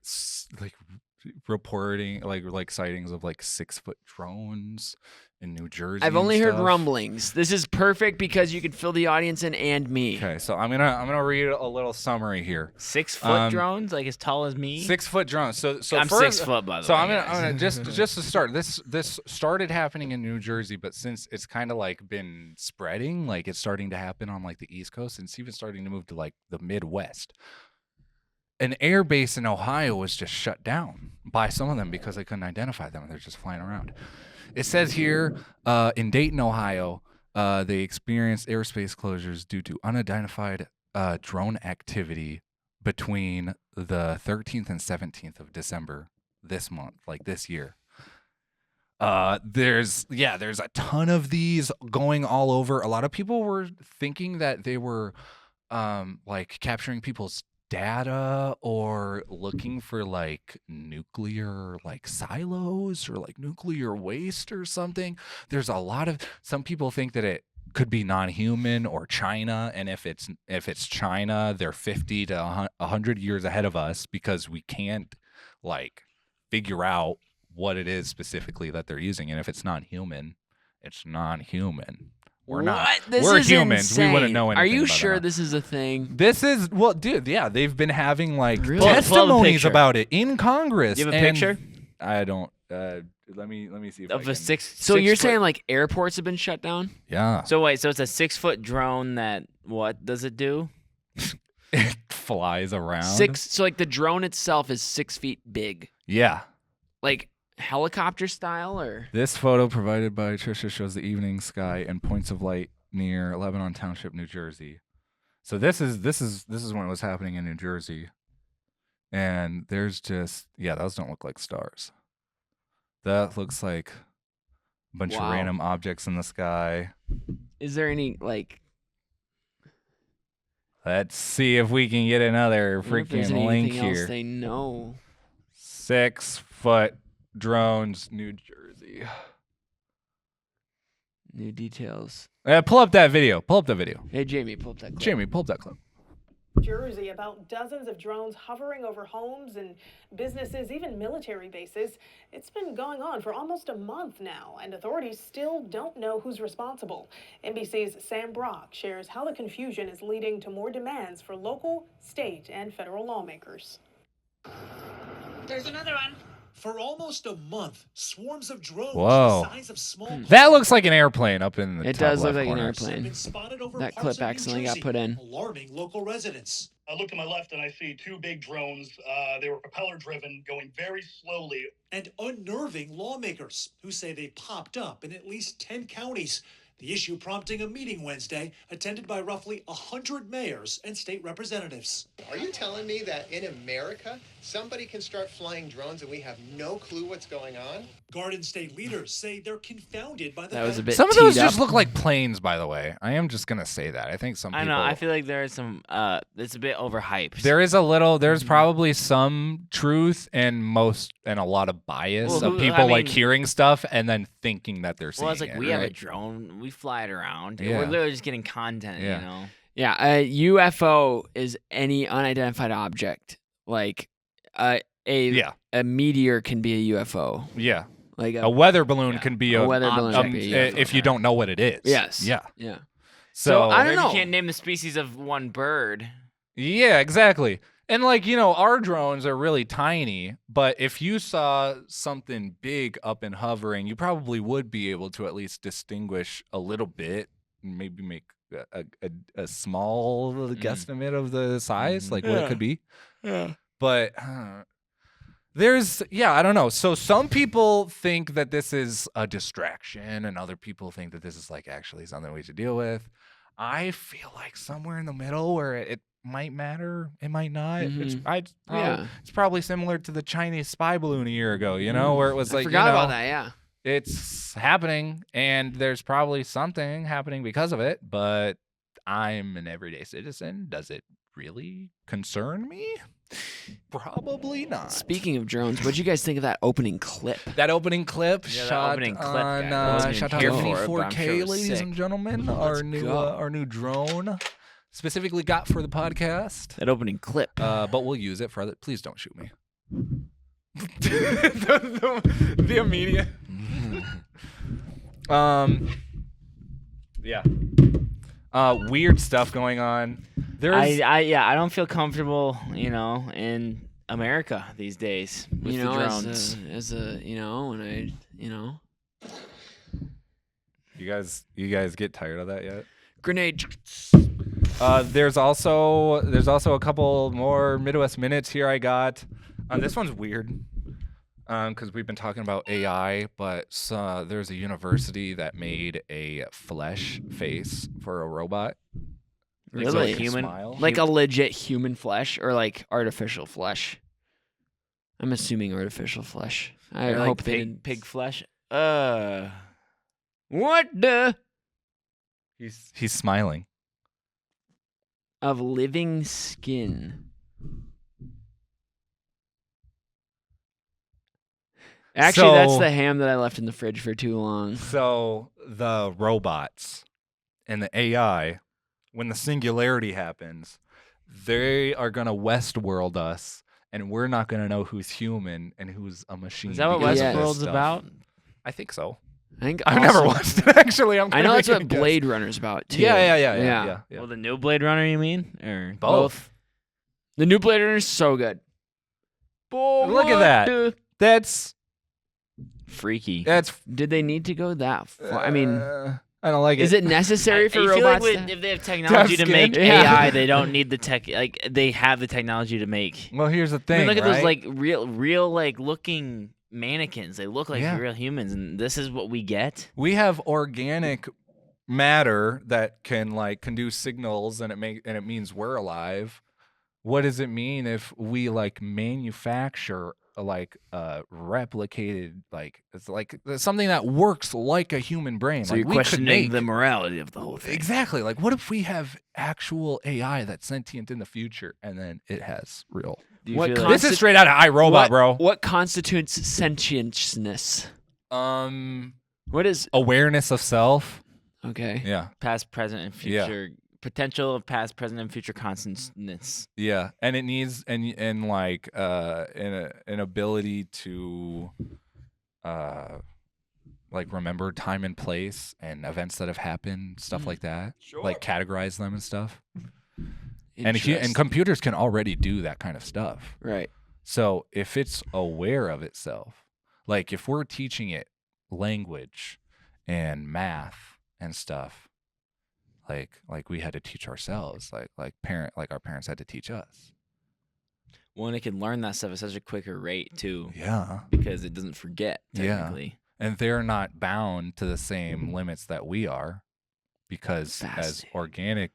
reporting like sightings of like 6-foot drones in New Jersey. I've only and heard stuff. rumblings. This is perfect because you could fill the audience in and me. Okay, so I'm gonna read a little summary here. 6 foot drones, like as tall as me. 6-foot drones. So I'm first, 6 foot, by the So way. I'm guys. gonna just to start. This started happening in New Jersey, but since it's kind of like been spreading, like it's starting to happen on like the East Coast, and it's even starting to move to like the Midwest. An air base in Ohio was just shut down by some of them because they couldn't identify them. They're just flying around. It says here in Dayton, Ohio, they experienced airspace closures due to unidentified drone activity between the 13th and 17th of December this month, like this year. There's a ton of these going all over. A lot of people were thinking that they were like capturing people's data or looking for like nuclear like silos or like nuclear waste or something. There's a lot of some people think that it could be non-human or China, and if it's China, they're 50 to 100 years ahead of us because we can't like figure out what it is specifically that they're using, and if it's not human, it's non-human. We're not. This We're is humans. Insane. We wouldn't know anything. Are you about sure that. this is a thing? This is well, dude. Yeah, they've been having like Really? Pull up the testimonies picture. about it in Congress. You have a and picture? I don't. Let me see if I Of a can. 6. So you're 6 foot- saying like airports have been shut down? Yeah, So wait, so it's a 6 foot drone that what does it do? it flies around. So like the drone itself is 6 feet big, Yeah. like helicopter style, or This photo provided by Trisha shows the evening sky and points of light near Lebanon Township, New Jersey. So this is when it was happening in New Jersey, and there's just those don't look like stars. That looks like a bunch of Wow. random objects in the sky. is there any like? Let's see if we can get another I wonder if there's freaking link anything else here. they know. 6-foot drones, New Jersey. New details. Pull up that video. Hey, Jamie, pull up that clip. Jamie, pull up that clip. Jersey about dozens of drones hovering over homes and businesses, even military bases. It's been going on for almost a month now, and authorities still don't know who's responsible. NBC's Sam Brock shares how the confusion is leading to more demands for local, state, and federal lawmakers. There's another one. For almost a month, swarms of drones Whoa. the size of small That looks like an airplane up in the It top does look left like an corner. airplane. have been spotted over That parts clip of New accidentally got Jersey, put in. alarming local residents. I look to my left and I see two big drones. They were propeller driven, going very slowly. And unnerving lawmakers who say they popped up in at least 10 counties. The issue prompting a meeting Wednesday attended by roughly 100 mayors and state representatives. Are you telling me that in America, somebody can start flying drones and we have no clue what's going on? Garden state leaders say they're confounded by the That was a fact bit Some of those teed just up. look like planes, by the way. I am just gonna say that. I think some people. I know. I feel like there is some. It's a bit overhyped. There is a little. There's probably some truth and a lot of bias Well, of who- people I like mean- hearing stuff and then thinking that they're seeing Well, it's like it. we have a right? drone. We fly it around. Yeah. We're literally just getting content. Yeah. You know. Yeah, a UFO is any unidentified object. Like a meteor can be a UFO. Yeah. Like A weather balloon can be a weather balloon object. can be a UFO. if you don't know what it is. Yes. Yeah. Yeah. So, I don't Or know. You can't name the species of one bird. Yeah, exactly. And like, our drones are really tiny, but if you saw something big up and hovering, you probably would be able to at least distinguish a little bit, maybe make a small guesstimate of the size, like what it could be. Yeah. But I don't know. So some people think that this is a distraction and other people think that this is like actually something we should deal with. I feel like somewhere in the middle where it might matter, it might not. Yeah. It's probably similar to the Chinese spy balloon a year ago, where it was I like, forgot about that, yeah. it's happening and there's probably something happening because of it, but I'm an everyday citizen. Does it really concern me? Probably not. Speaking of drones, what'd you guys think of that opening clip? That opening clip Yeah, that shot opening clip, on guys. I wasn't shot even on here for it, but I'm sure it 4K, was ladies sick. and gentlemen. Let's go. Our new drone, specifically got for the podcast. That opening clip. But we'll use it for other. Please don't shoot me. the immediate. Yeah. Weird stuff going on. There's I don't feel comfortable, in America these days with the drones. when I, you guys get tired of that yet? grenade. There's also a couple more Midwest minutes here I got. This one's weird because we've been talking about AI, but there's a university that made a flesh face for a robot. Really? So it can Human? smile. Like a legit human flesh or like artificial flesh? I'm assuming artificial flesh. I Or hope like they didn't. pig flesh. What the? He's smiling. Of living skin. Actually, that's So- the ham that I left in the fridge for too long. So the robots and the AI, when the singularity happens, they are gonna Westworld us, and we're not gonna know who's human and who's a machine. Is that what because of Yes. this Westworld's stuff. about? I think so. I think I've never also- watched it actually. I'm I know that's making what a guess. Blade Runner's about too. Yeah. Well, the new Blade Runner, you mean? Or Both. The new Blade Runner is so good. Look at that. That's freaky. Did they need to go that far? I mean, I don't like it. is it necessary for I feel robots? like to- if they have technology to skin? make Yeah. AI, they don't need the tech. Like they have the technology to make. Well, here's the I thing. mean, look at those right? like real like looking mannequins. They look like Yeah. real humans, and this is what we get. We have organic matter that can do signals, and it means we're alive. What does it mean if we manufacture replicated it's like something that works like a human brain? So like you're we could questioning make the morality of the whole thing. exactly. Like what if we have actual AI that's sentient in the future, and then it has real? Do you What feel This like, is straight out of iRobot, bro. What constitutes sentientness? What is Awareness of self. Okay. Yeah. Past, present, and future. Potential of past, present, and future constantness. Yeah, and it needs and like an ability to like remember time and place and events that have happened, stuff like that. Sure. Like categorize them and stuff. And Interesting. computers can already do that kind of stuff. Right. So if it's aware of itself, like if we're teaching it language and math and stuff, like we had to teach ourselves, like our parents had to teach us. Well, and it can learn that stuff at such a quicker rate too. Yeah. Because it doesn't forget, technically. Yeah. And they're not bound to the same limits that we are, because as organic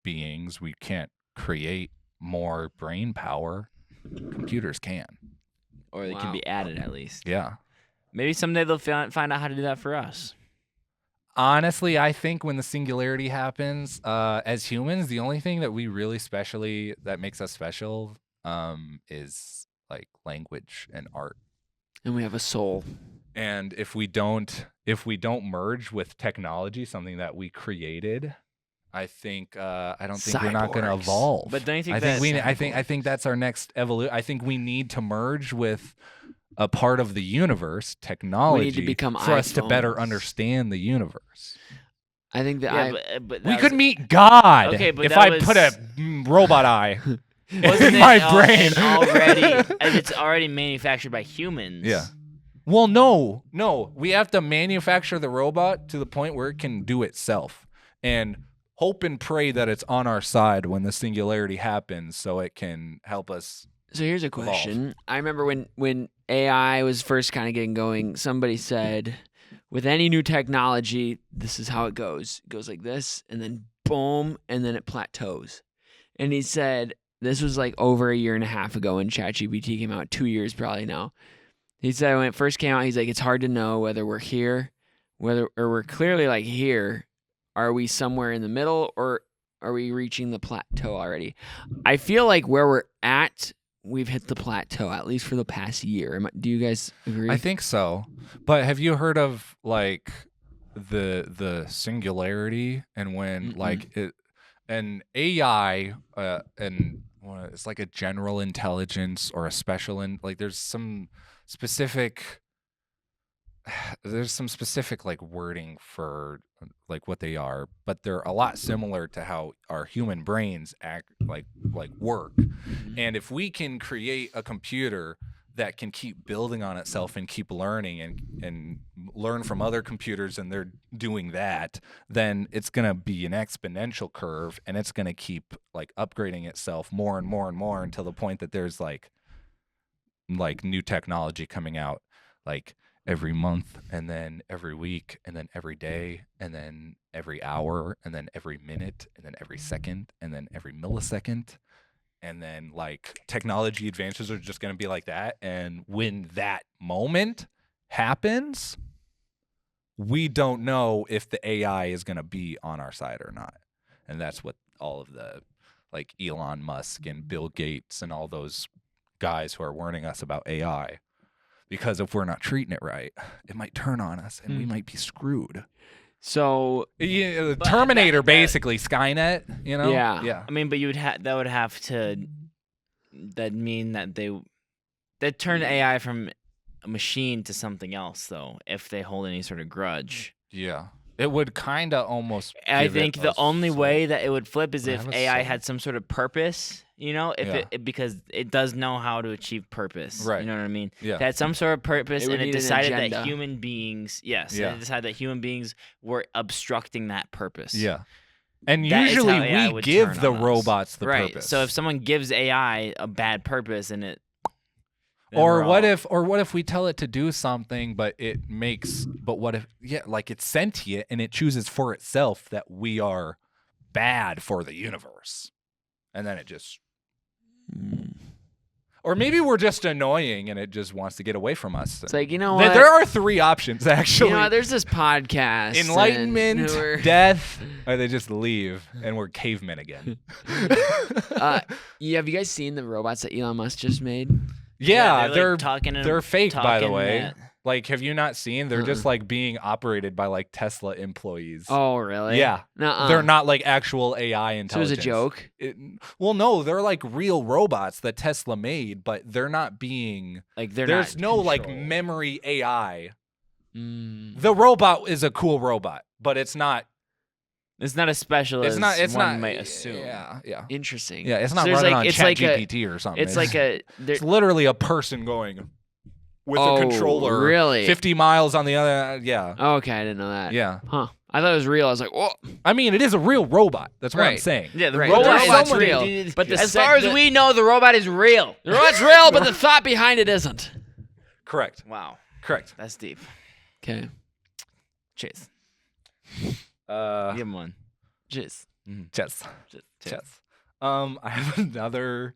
beings, we can't create more brain power. Computers can. Or they can be added at least. Yeah. Maybe someday they'll find out how to do that for us. Honestly, I think when the singularity happens, as humans, the only thing that we really that makes us special is like language and art. And we have a soul. And if we don't merge with technology, something that we created, I think I don't think we're not going to evolve. But don't you think I think that's our next evolution. I think we need to merge with a part of the universe, technology, We need to become for us to better iPhones. understand the universe. I think that we could meet God but if that I was- put a robot eye Wasn't in my it brain. it's already manufactured by humans. Yeah. Well, no. We have to manufacture the robot to the point where it can do itself, and hope and pray that it's on our side when the singularity happens, so it can help us. So here's a question. I remember when AI was first kind of getting going, somebody said, with any new technology, this is how it goes. It goes like this, and then boom, and then it plateaus. And he said, this was like over a year and a half ago when ChatGPT came out, 2 years probably now. He said when it first came out, he's like, it's hard to know whether we're here, or we're clearly like here. Are we somewhere in the middle, or are we reaching the plateau already? I feel like where we're at, we've hit the plateau, at least for the past year. Do you guys agree? I think so. But have you heard of like the singularity, and when like it an AI and it's like a general intelligence or a special like there's some specific like wording for like what they are, but they're a lot similar to how our human brains act, like work. And if we can create a computer that can keep building on itself and keep learning and learn from other computers, and they're doing that, then it's going to be an exponential curve, and it's going to keep like upgrading itself more and more and more until the point that there's like new technology coming out like every month, and then every week, and then every day, and then every hour, and then every minute, and then every second, and then every millisecond. And then like technology advances are just going to be like that. And when that moment happens, we don't know if the AI is going to be on our side or not. And that's what all of the like Elon Musk and Bill Gates and all those guys who are warning us about AI. Because if we're not treating it right, it might turn on us and we might be screwed. So Terminator, basically Skynet, you know? Yeah. I mean, but that would have to mean that that turn AI from a machine to something else, though, if they hold any sort of grudge. Yeah. It would kind of almost. I think the only way that it would flip is if have a AI soul. had some sort of purpose, you know, because it does know how to achieve purpose. Right. You know what I mean? Yeah. It had some sort of purpose, It would and it need an decided that agenda. human beings, Yeah. it decided that human beings were obstructing that purpose. Yeah. And That is usually how AI we would give turn the on us. robots the right. purpose. So if someone gives AI a bad purpose and it. then Or we're what all- if we tell it to do something, but what if like it's sentient and it chooses for itself that we are bad for the universe, and then it just, or maybe we're just annoying and it just wants to get away from us. it's like, you know what? There are 3 options actually: You know, there's this podcast. enlightenment, and we're- death, or they just leave and we're cavemen again. have you guys seen the robots that Elon Musk just made? Yeah, they're like, talking and they're fake, by the talking way. that- Like, have you not seen? They're just like being operated by like Tesla employees. Oh, really? Yeah. Nuh-uh. They're not like actual AI So it intelligence. was a joke? Well, no, they're like real robots that Tesla made, but they're not being Like there's not no like controlled. memory AI. Mm. The robot is a cool robot, but it's not It's not as special it's as not it's one not might assume. Yeah. Interesting. Yeah, it's not So there's running like- on it's like a- ChatGPT or something. It's like a. It's literally a person going with a controller really? 50 miles on the other yeah. Oh, okay, I didn't know that. Yeah. Huh. I thought it was real. I was like, whoa. I mean, it is a real robot. That's what I'm Right. saying. Yeah, the Right. robot's The robot's real. real, but as far as the- we know, the robot is real. The robot's real, but the thought behind it isn't. Correct. Wow, Correct. that's deep. Okay. Cheers. Uh Give him one. Cheers. chess. Cheers. Chess. I have another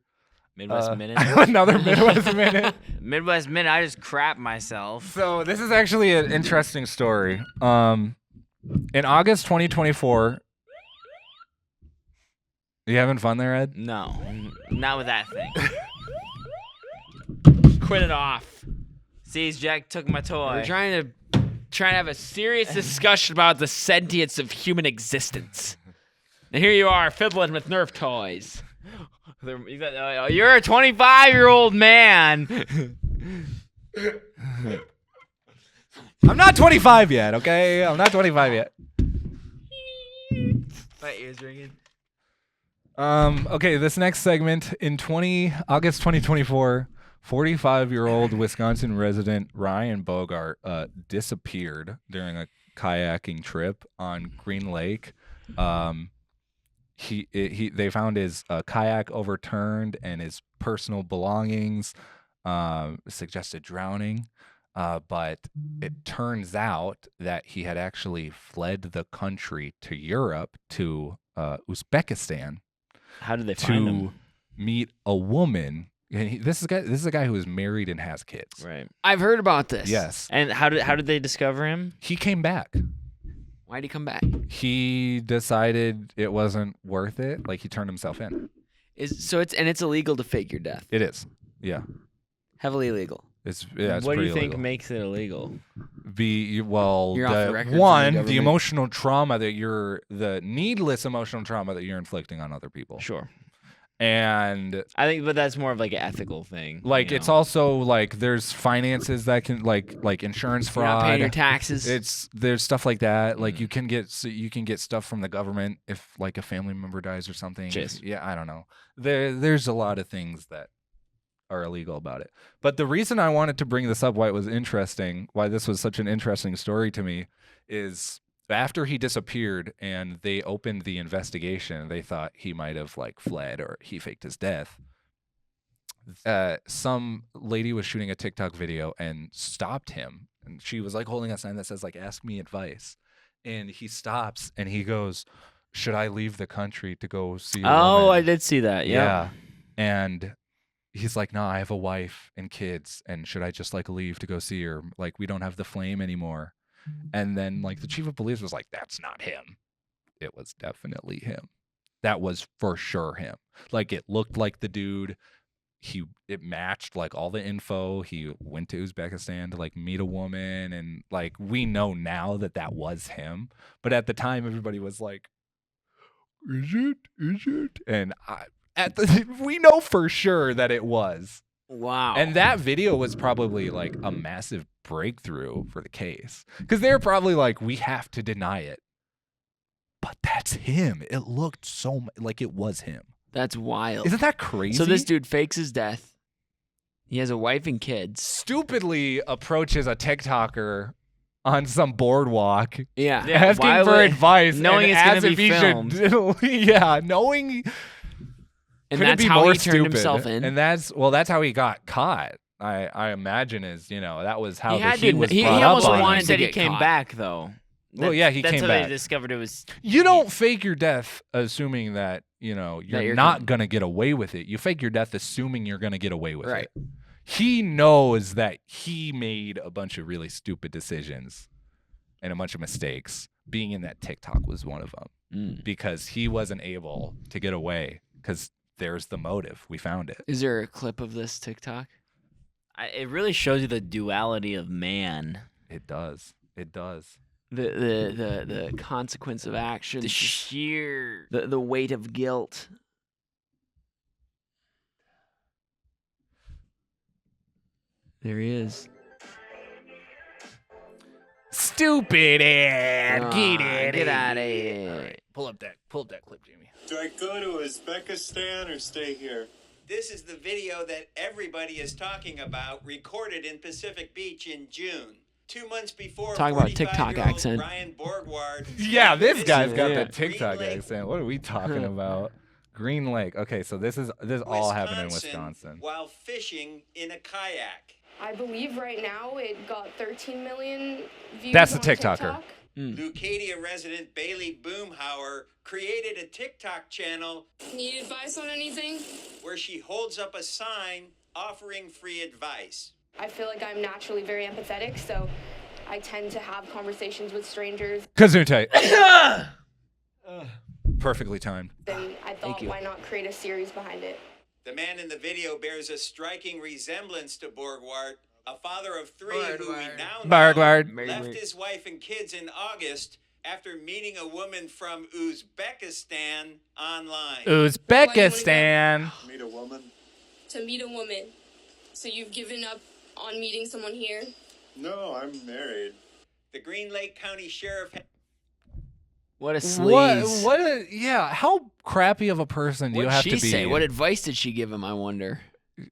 Midwest Minute. I have another Midwest Minute. Midwest Minute. I just crap myself. So this is actually an interesting story. In August 2024, you having fun there, Ed? No, not with that thing. Quit it off. See, Jack took my toy. We're trying to have a serious discussion about the sentience of human existence. And here you are, fiddling with Nerf toys. You're a 25-year-old man. I'm not 25 yet, okay? I'm not 25 yet. My ears ringing. Okay, this next segment in August 2024, 45-year-old Wisconsin resident Ryan Bogart disappeared during a kayaking trip on Green Lake. They found his kayak overturned and his personal belongings, suggested drowning. But it turns out that he had actually fled the country to Europe, to Uzbekistan, How did they find him? to meet a woman. And this is a guy who is married and has kids. Right. I've heard about this. Yes. And how did they discover him? He came back. Why'd he come back? He decided it wasn't worth it. Like, he turned himself in. It's illegal to fake your death. It is. Yeah. Heavily illegal. It's what do you pretty think illegal. makes it illegal? You're off the record from the the government. emotional trauma the needless emotional trauma that you're inflicting on other people. Sure. And I think, but that's more of like an ethical thing. like, you it's know? also like there's finances that can like insurance You're not paying fraud. your taxes. There's stuff like that. Like, you can get stuff from the government if like a family member dies or something. Jeez. Yeah, I don't know. There's a lot of things that are illegal about it. But the reason I wanted to bring this up, why this was such an interesting story to me, is after he disappeared and they opened the investigation, they thought he might have like fled or he faked his death. Some lady was shooting a TikTok video and stopped him, and she was like holding a sign that says like "Ask me advice," and he stops and he goes, "Should I leave the country to go see?" Oh, I did see that. Yeah. And he's like, "No, I have a wife and kids, and should I just like leave to go see her? Like, we don't have the flame anymore." And then like the chief of police was like, "That's not him." It was definitely him. That was for sure him. Like, it looked like the dude. It matched like all the info. He went to Uzbekistan to like meet a woman, and like we know now that was him. But at the time, everybody was like, "Is it?" And we know for sure that it was. Wow. And that video was probably like a massive breakthrough for the case, because they're probably like, we have to deny it. But that's him. It looked like it was him. That's wild. Isn't that crazy? So this dude fakes his death. He has a wife and kids. Stupidly approaches a TikToker on some boardwalk, Yeah. Yeah, asking why for would- advice, knowing and it's gonna as be if he filmed. should, yeah, knowing. And couldn't that's be how more he turned stupid. himself in. And that's how he got caught. I imagine that was how He the had heat to- was he brought almost up on him. wanted He said to he get came caught. back though. Well, yeah, he that's came how back. They discovered it was. You don't fake your death assuming that you're you're not gonna- gonna get away with it. You fake your death assuming you're gonna get away with Right. it. He knows that he made a bunch of really stupid decisions and a bunch of mistakes. Being in that TikTok was one of them, because he wasn't able to get away, because there's the motive. We found it. Is there a clip of this TikTok? It really shows you the duality of man. It does. It does. The consequence of action. The sheer. The weight of guilt. There he is. Stupid ad. Get out of here. Pull up that clip, Jamie. Do I go to Uzbekistan or stay here? This is the video that everybody is talking about, recorded in Pacific Beach in June. 2 months before, Talk about TikTok accent. Brian Borgward. Yeah, this guy's got Yeah. the TikTok accent. What are we talking about? Green Lake. Okay, so this all happened in Wisconsin. While fishing in a kayak. I believe right now it got 13 million views. That's the on TikToker. TikTok. Leucadia resident Bailey Boomhauer created a TikTok channel. Need advice on anything? Where she holds up a sign offering free advice. I feel like I'm naturally very empathetic, so I tend to have conversations with strangers. Gesundheit. Perfectly timed. And I thought, why not create a series behind it? The man in the video bears a striking resemblance to Borgward, a father of 3 who we now know left his wife and kids in August after meeting a woman from Uzbekistan online. Uzbekistan. Meet a woman? To meet a woman. So you've given up on meeting someone here? No, I'm married. The Green Lake County Sheriff. What a sleaze. Yeah, how crappy of a person do you have to be? What did she say? What advice did she give him, I wonder?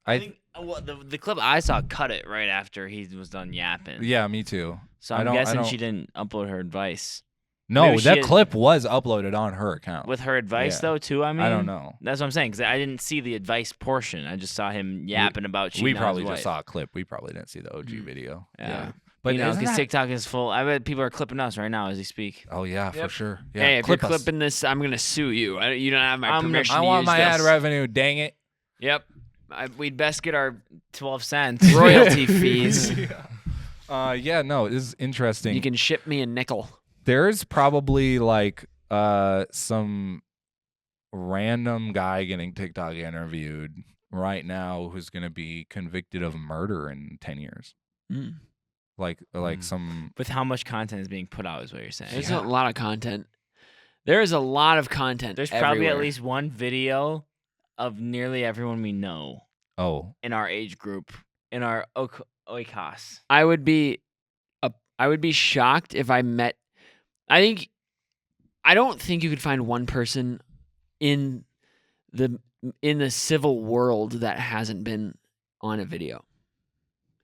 I think the clip I saw cut it right after he was done yapping. Yeah, me too. So I'm guessing she didn't upload her advice. No, Maybe that clip was uploaded on her account. With her advice, though, too, I mean? I don't know. That's what I'm saying, because I didn't see the advice portion. I just saw him yapping about cheating We on his probably wife. just saw a clip. We probably didn't see the OG video. Yeah. But because TikTok is full. I bet people are clipping us right now as we speak. Oh, yeah, for sure. Yeah, Hey, if you're clipping this, I'm going to sue you. You don't have my permission to use I want my this. ad revenue, dang it. Yep. We'd best get our 12 cents. royalty fees. Yeah, no, this is interesting. You can ship me a nickel. There's probably like some random guy getting TikTok interviewed right now who's going to be convicted of murder in 10 years. Like some. With how much content is being put out is what you're saying. There's a lot of content. There is a lot of content. There's probably everywhere. at least one video of nearly everyone we know. Oh. In our age group, in our oikos. I would be shocked if I met. I don't think you could find one person in the civil world that hasn't been on a video.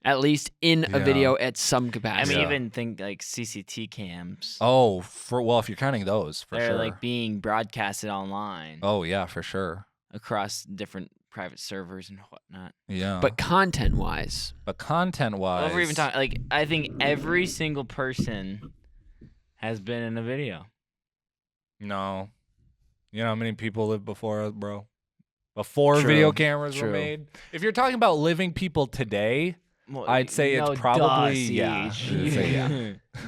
At least in a video at some capacity. I mean, even think like CCT cams. Oh, if you're counting those, for They're sure. like being broadcasted online. Oh, yeah, for sure. Across different private servers and whatnot. Yeah. But content-wise. Well, we're even talking, like, I think every single person has been in a video. No. You know how many people lived before us, bro? Before video cameras were made? If you're talking about living people today, I'd say it's probably, yeah.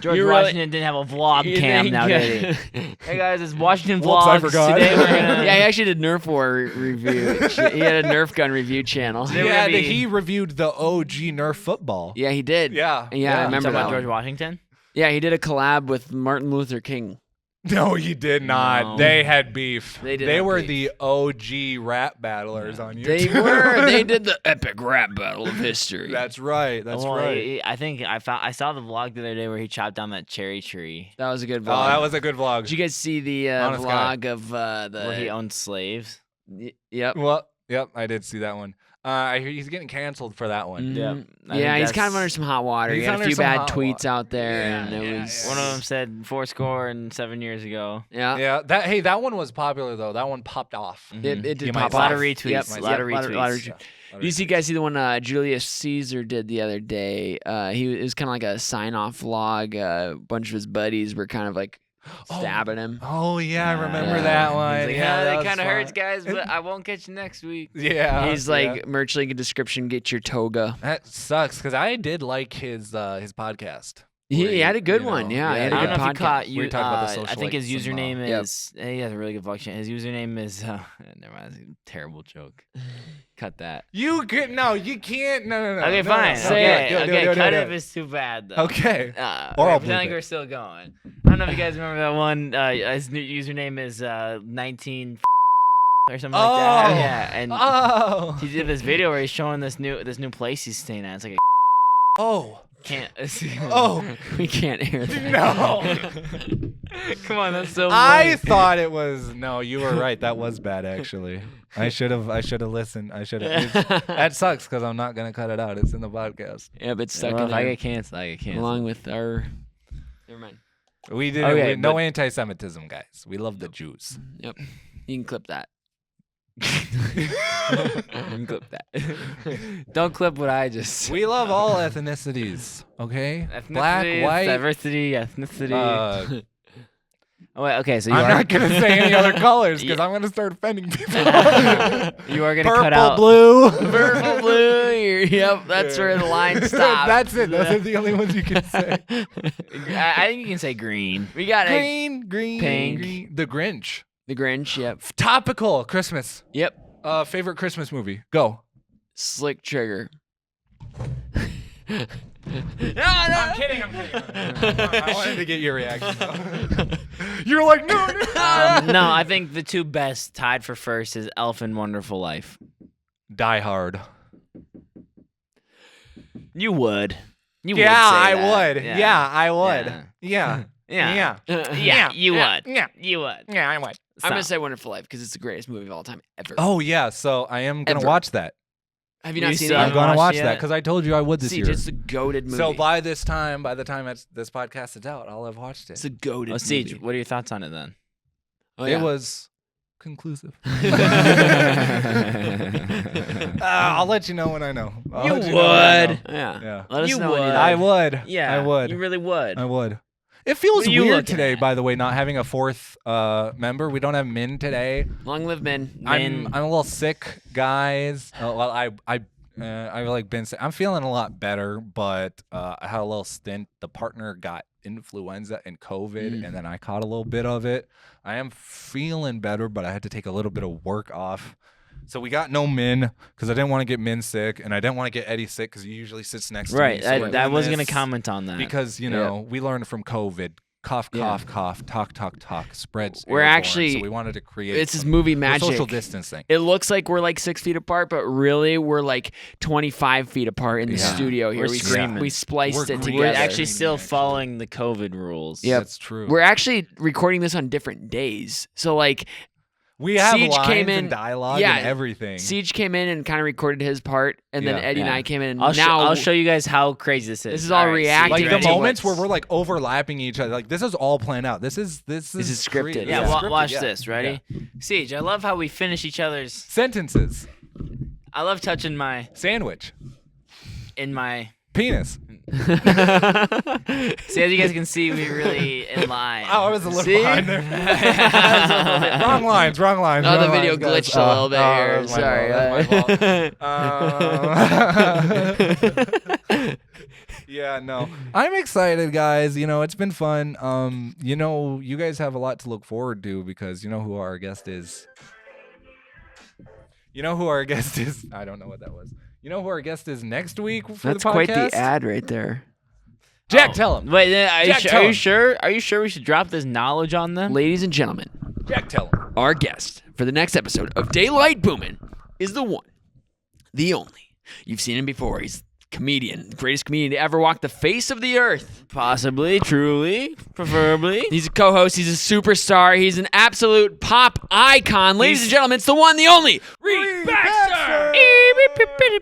George Washington didn't have a vlog cam now, did he? Hey guys, it's Washington Vlogs. I forgot. Today we're gonna... Yeah, he actually did Nerf War review. He had a Nerf gun review channel. He reviewed the OG Nerf football. Yeah, he did. Yeah. I remember that. George Washington? Yeah, he did a collab with Martin Luther King. No, he did not. No. They had beef. They were the OG rap battlers on YouTube. They were. They did the epic rap battle of history. That's right. That's right. I think I saw the vlog the other day where he chopped down that cherry tree. That was a good vlog. Oh, that was a good vlog. Did you guys see the vlog of where he owned slaves? Yep. Well, yep, I did see that one. I hear he's getting canceled for that one. Yeah, he's kind of under some hot water. He had a few bad tweets out there, and it was one of them said 7 years ago. Yeah. That one was popular though. That one popped off. It did pop off. A lot of retweets. A lot of retweets. You guys see the one Julius Caesar did the other day? It was kind of like a sign-off vlog. A bunch of his buddies were kind of like stabbing him. Oh yeah, I remember that one. Like, that kind of hurts, guys, but I won't catch you next week. Yeah. He's like merch link in description. Get your toga. That sucks because I did like his podcast. He had a good one. Yeah, he had a I good don't know if you podcast. caught. We talked about the I think his socialites and, username is. He has a really good vlog channel. His username is. Never mind. That's a terrible joke. Cut that. You can't. No, you can't. No. Okay, fine. Say it. Okay, cut it. if it's too bad though. Okay. Or I'll Pretend bleep like it. we're still going. I don't know if you guys remember that one. His new username is 19 or something like that. Yeah, and he did this video where he's showing this new place he's staying at. It's like Oh. can't. We can't hear that. No. Come on, that's so. I thought it was. No, you were right. That was bad, actually. I should have listened. I should have. That sucks because I'm not gonna cut it out. It's in the podcast. Yeah, but it's stuck Well, in if I there. get canceled, I get canceled. Along with our. Never mind. We did Okay, no but- anti-Semitism, guys. We love the Jews. Yep. You can clip that. You can clip that. Don't clip what I just. We love all ethnicities. Okay. Black, Ethnicity, white. diversity, ethnicity. Oh wait, okay, so you I'm are not gonna say any other colors because I'm gonna start offending people. you are gonna Purple, cut out blue. Purple, blue. Yep, that's where the line stops. That's it. Those are the only ones you can say. I think you can say green. We got Green, Pink. green. The Grinch. the Grinch. Yep. Topical Christmas. Yep. Favorite Christmas movie? Go. Slick Trigger. I'm kidding. I wanted to get your reaction. Though. You're like, no. No, I think the two best tied for first is Elf and Wonderful Life. Die Hard. You would. You Yeah, would say I that. would. Yeah, I would. Yeah. Yeah. Yeah, you would. Yeah. You would. Yeah, I would. I'm gonna say Wonderful Life because it's the greatest movie of all time ever. Oh yeah, so I am gonna Ever. watch that. Have you not You seen still it? I'm haven't gonna watched watch it that yet? because I told you I would this Siege, year. it's a goated movie. So by the time this podcast is out, I'll have watched it's it. a goated Oh, Siege, movie. what are your thoughts on it then? Oh, It yeah. was conclusive. I'll let you know when I know. I'll You let know when I know. would. Yeah. Yeah. Let us You know when would. know. I would. Yeah. I would. You really would. I would. It feels What are you weird looking today, at? by the way, not having a fourth member. We don't have Min today. Long live men. I'm a little sick, guys. Well, I've like been sick. I'm feeling a lot better, but I had a little stint. The partner got influenza and COVID, and then I caught a little bit of it. I am feeling better, but I had to take a little bit of work off. So we got no Min because I didn't want to get Min sick, and I didn't want to get Eddie sick because he usually sits next to me. Right. So we're I doing was going to this comment on that. because we learned from COVID. Cough, Yeah. cough, cough. Talk. Spreads. We're airborne, actually- So we wanted to create. It's this some- movie we're magic. social distancing. It looks like we're like 6 feet apart, but really we're like 25 feet apart in the Yeah. studio here. We're screaming. We spliced We're it green. together. We're actually Screaming, still actually. following the COVID rules. Yep. That's true. We're actually recording this on different days. So like We have Siege lines came in- and dialogue yeah, and everything. Siege came in and kind of recorded his part, and then Yeah. Eddie and Yeah. I came in. And I'll now show you guys how crazy this is. This is all Siege, reacting like you the ready? moments where we're like overlapping each other. Like this is all planned out. This is scripted. great. Yeah, Yeah. watch Scripted, this. Ready? Siege, I love how we finish each other's. Sentences. I love touching my Sandwich. in my. Penis. See, as you guys can see, we really in line. Oh, I was a little See? behind there. Wrong lines. Oh, wrong the lines, video guys. glitched a little bit here. that was my Sorry. fault. That was my fault. Yeah, no. I'm excited, guys. You know, it's been fun. You know, you guys have a lot to look forward to because you know who our guest is. You know who our guest is? I don't know what that was. You know who our guest is next week for That's the podcast? quite the ad right there. Jack, tell him. Wait, are you, Jack, sure, tell are you him. sure? Are you sure we should drop this knowledge on them? Ladies and gentlemen, Jack, tell him. our guest for the next episode of Daylight Boomin' is the one, the only. You've seen him before. He's a comedian, the greatest comedian to ever walk the face of the earth. Possibly, truly, preferably. He's a co-host. He's a superstar. He's an absolute pop icon. Ladies and gentlemen, it's the one, the only, Reed Baxter.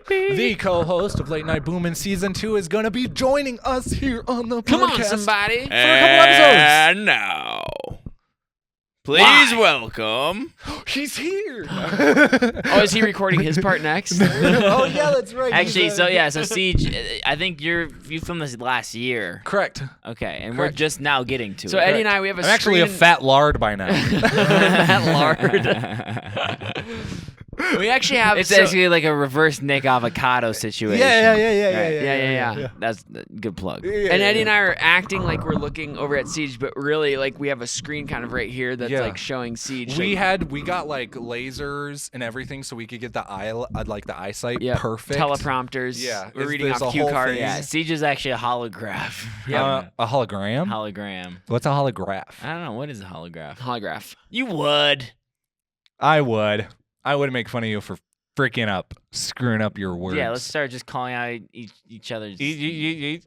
The co-host of Late Night Boomin' Season 2 is going to be joining us here on the Come on, podcast somebody. for a couple episodes. And now, please welcome. He's here. Oh, is he recording his part next? Oh, yeah, that's right. Actually, so Siege, I think you filmed this last year. Correct. Okay, and we're Correct. just now getting to So it. Eddie and I, we have a I'm actually a screen- fat lard by now. That lard. We actually have. It's actually like a reverse Nick Avocado situation. Yeah. That's a good plug. And Eddie and I are acting like we're looking over at Siege, but really, like, we have a screen kind of right here that's like showing Siege. We got like lasers and everything, so we could get the eyesight perfect. Teleprompters. Yeah, we're reading off cue cards. Yeah, Siege is actually a holograph. A hologram. Hologram. What's a holograph? I don't know. What is a holograph? Holograph. You would. I would make fun of you for freaking up, screwing up your words. Yeah, let's start just calling out each other's. See?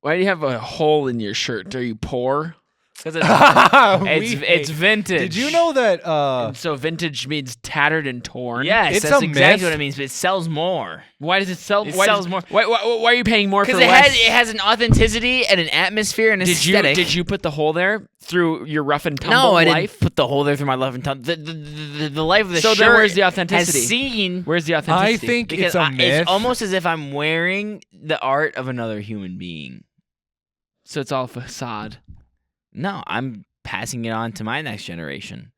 Why do you have a hole in your shirt? Are you poor? Because it's vintage. Did you know that? So vintage means tattered and torn. Yes, that's exactly what it means. But it sells more. Why does it sell? It sells more. Why are you paying more for Because less? it has an authenticity and an atmosphere and aesthetic. Did you put the hole there through your rough and tumble life? life? I didn't put the hole there through my rough and tumble. The life of the shirt. So then where's the authenticity? Has seen. Where's the authenticity? I think it's a myth. It's almost as if I'm wearing the art of another human being. So it's all facade. No, I'm passing it on to my next generation.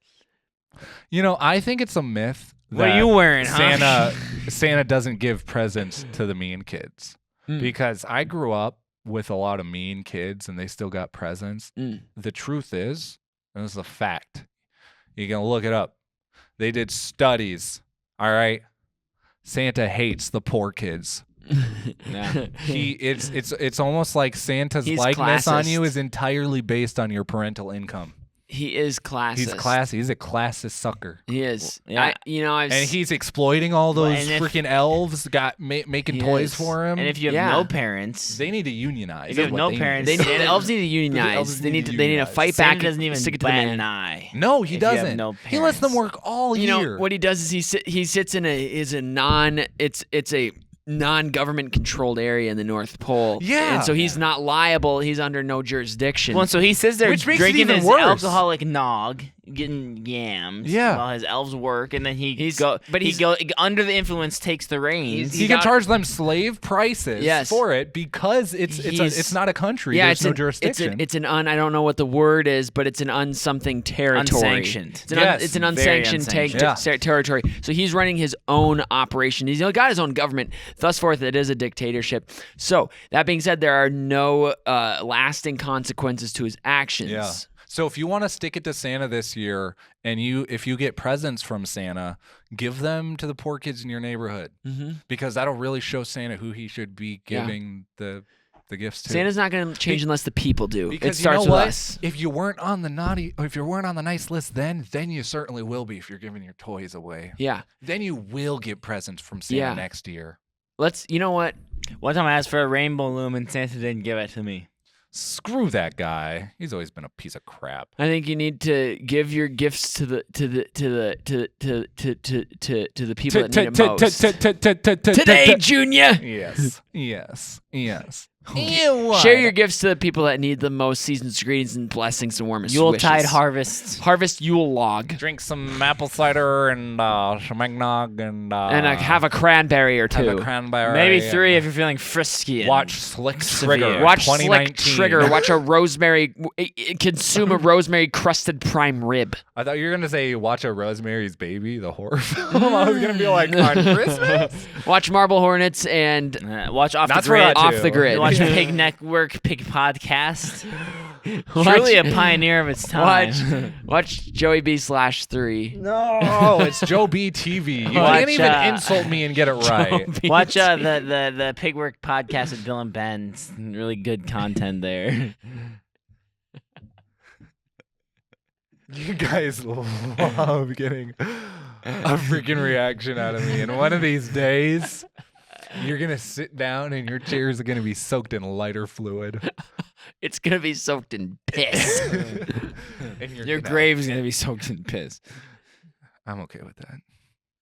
You know, I think it's a myth. What are you wearing, huh? Santa doesn't give presents to the mean kids because I grew up with a lot of mean kids and they still got presents. The truth is, and this is a fact, you can look it up. They did studies. All right, Santa hates the poor kids. It's almost like Santa's likeness on you is entirely based on your parental income. He is classist. He's classy. He's a classist sucker. He is. Yeah. And he's exploiting all those freaking elves, making toys for him. And if you have no parents, they need to unionize. If you have no parents, the elves need to unionize. They need to fight back. Santa doesn't even stick it to bat the an man. eye. No, he doesn't. No he lets them work all year. You know what he does is he sits in a non-government controlled area in the North Pole. Yeah. And so he's not liable. He's under no jurisdiction. Well, so he sits there Which makes it drinking even his worse. alcoholic nog, getting yams while his elves work, and then he's under the influence, takes the reins. He can charge them slave prices for it because it's not a country. There's no jurisdiction. It's an I don't know what the word is, but it's an unsomething territory. Unsanctioned. It's an unsanctioned territory. So he's running his own operation. He's got his own government. Thus forth, it is a dictatorship. So that being said, there are no lasting consequences to his actions. Yeah. So if you want to stick it to Santa this year, and if you get presents from Santa, give them to the poor kids in your neighborhood, because that'll really show Santa who he should be giving the gifts to. Santa's not going to change unless the people do. Because it starts with us. If you weren't on the naughty, or if you weren't on the nice list, then you certainly will be if you're giving your toys away. Yeah. Then you will get presents from Santa next year. You know what? One time I asked for a rainbow loom and Santa didn't give it to me. Screw that guy. He's always been a piece of crap. I think you need to give your gifts to the people that need it most. Today, Junior. Yes. Share your gifts to the people that need the most season's greetings and blessings and warmest Yuletide wishes. Harvest Yule log. Drink some apple cider and some eggnog and have a cranberry or two. Have a cranberry. Maybe 3 if you're feeling frisky. Watch Slick Trigger. Watch Slick Trigger. Watch consume a rosemary crusted prime rib. I thought you were gonna say watch a Rosemary's Baby, the horror film. I was gonna be like on Christmas. Watch Marble Hornets and watch Off the Grid. Watch Pig Network, Pig Podcast. Truly a pioneer of its time. Watch Joey B/3. No, it's Joe B TV. You can't even insult me and get it right. Watch the Pigwork Podcast with Bill and Ben. It's really good content there. You guys love getting a freaking reaction out of me. And one of these days, you're going to sit down and your chairs are going to be soaked in lighter fluid. It's going to be soaked in piss. And your grave's going to be soaked in piss. I'm okay with that.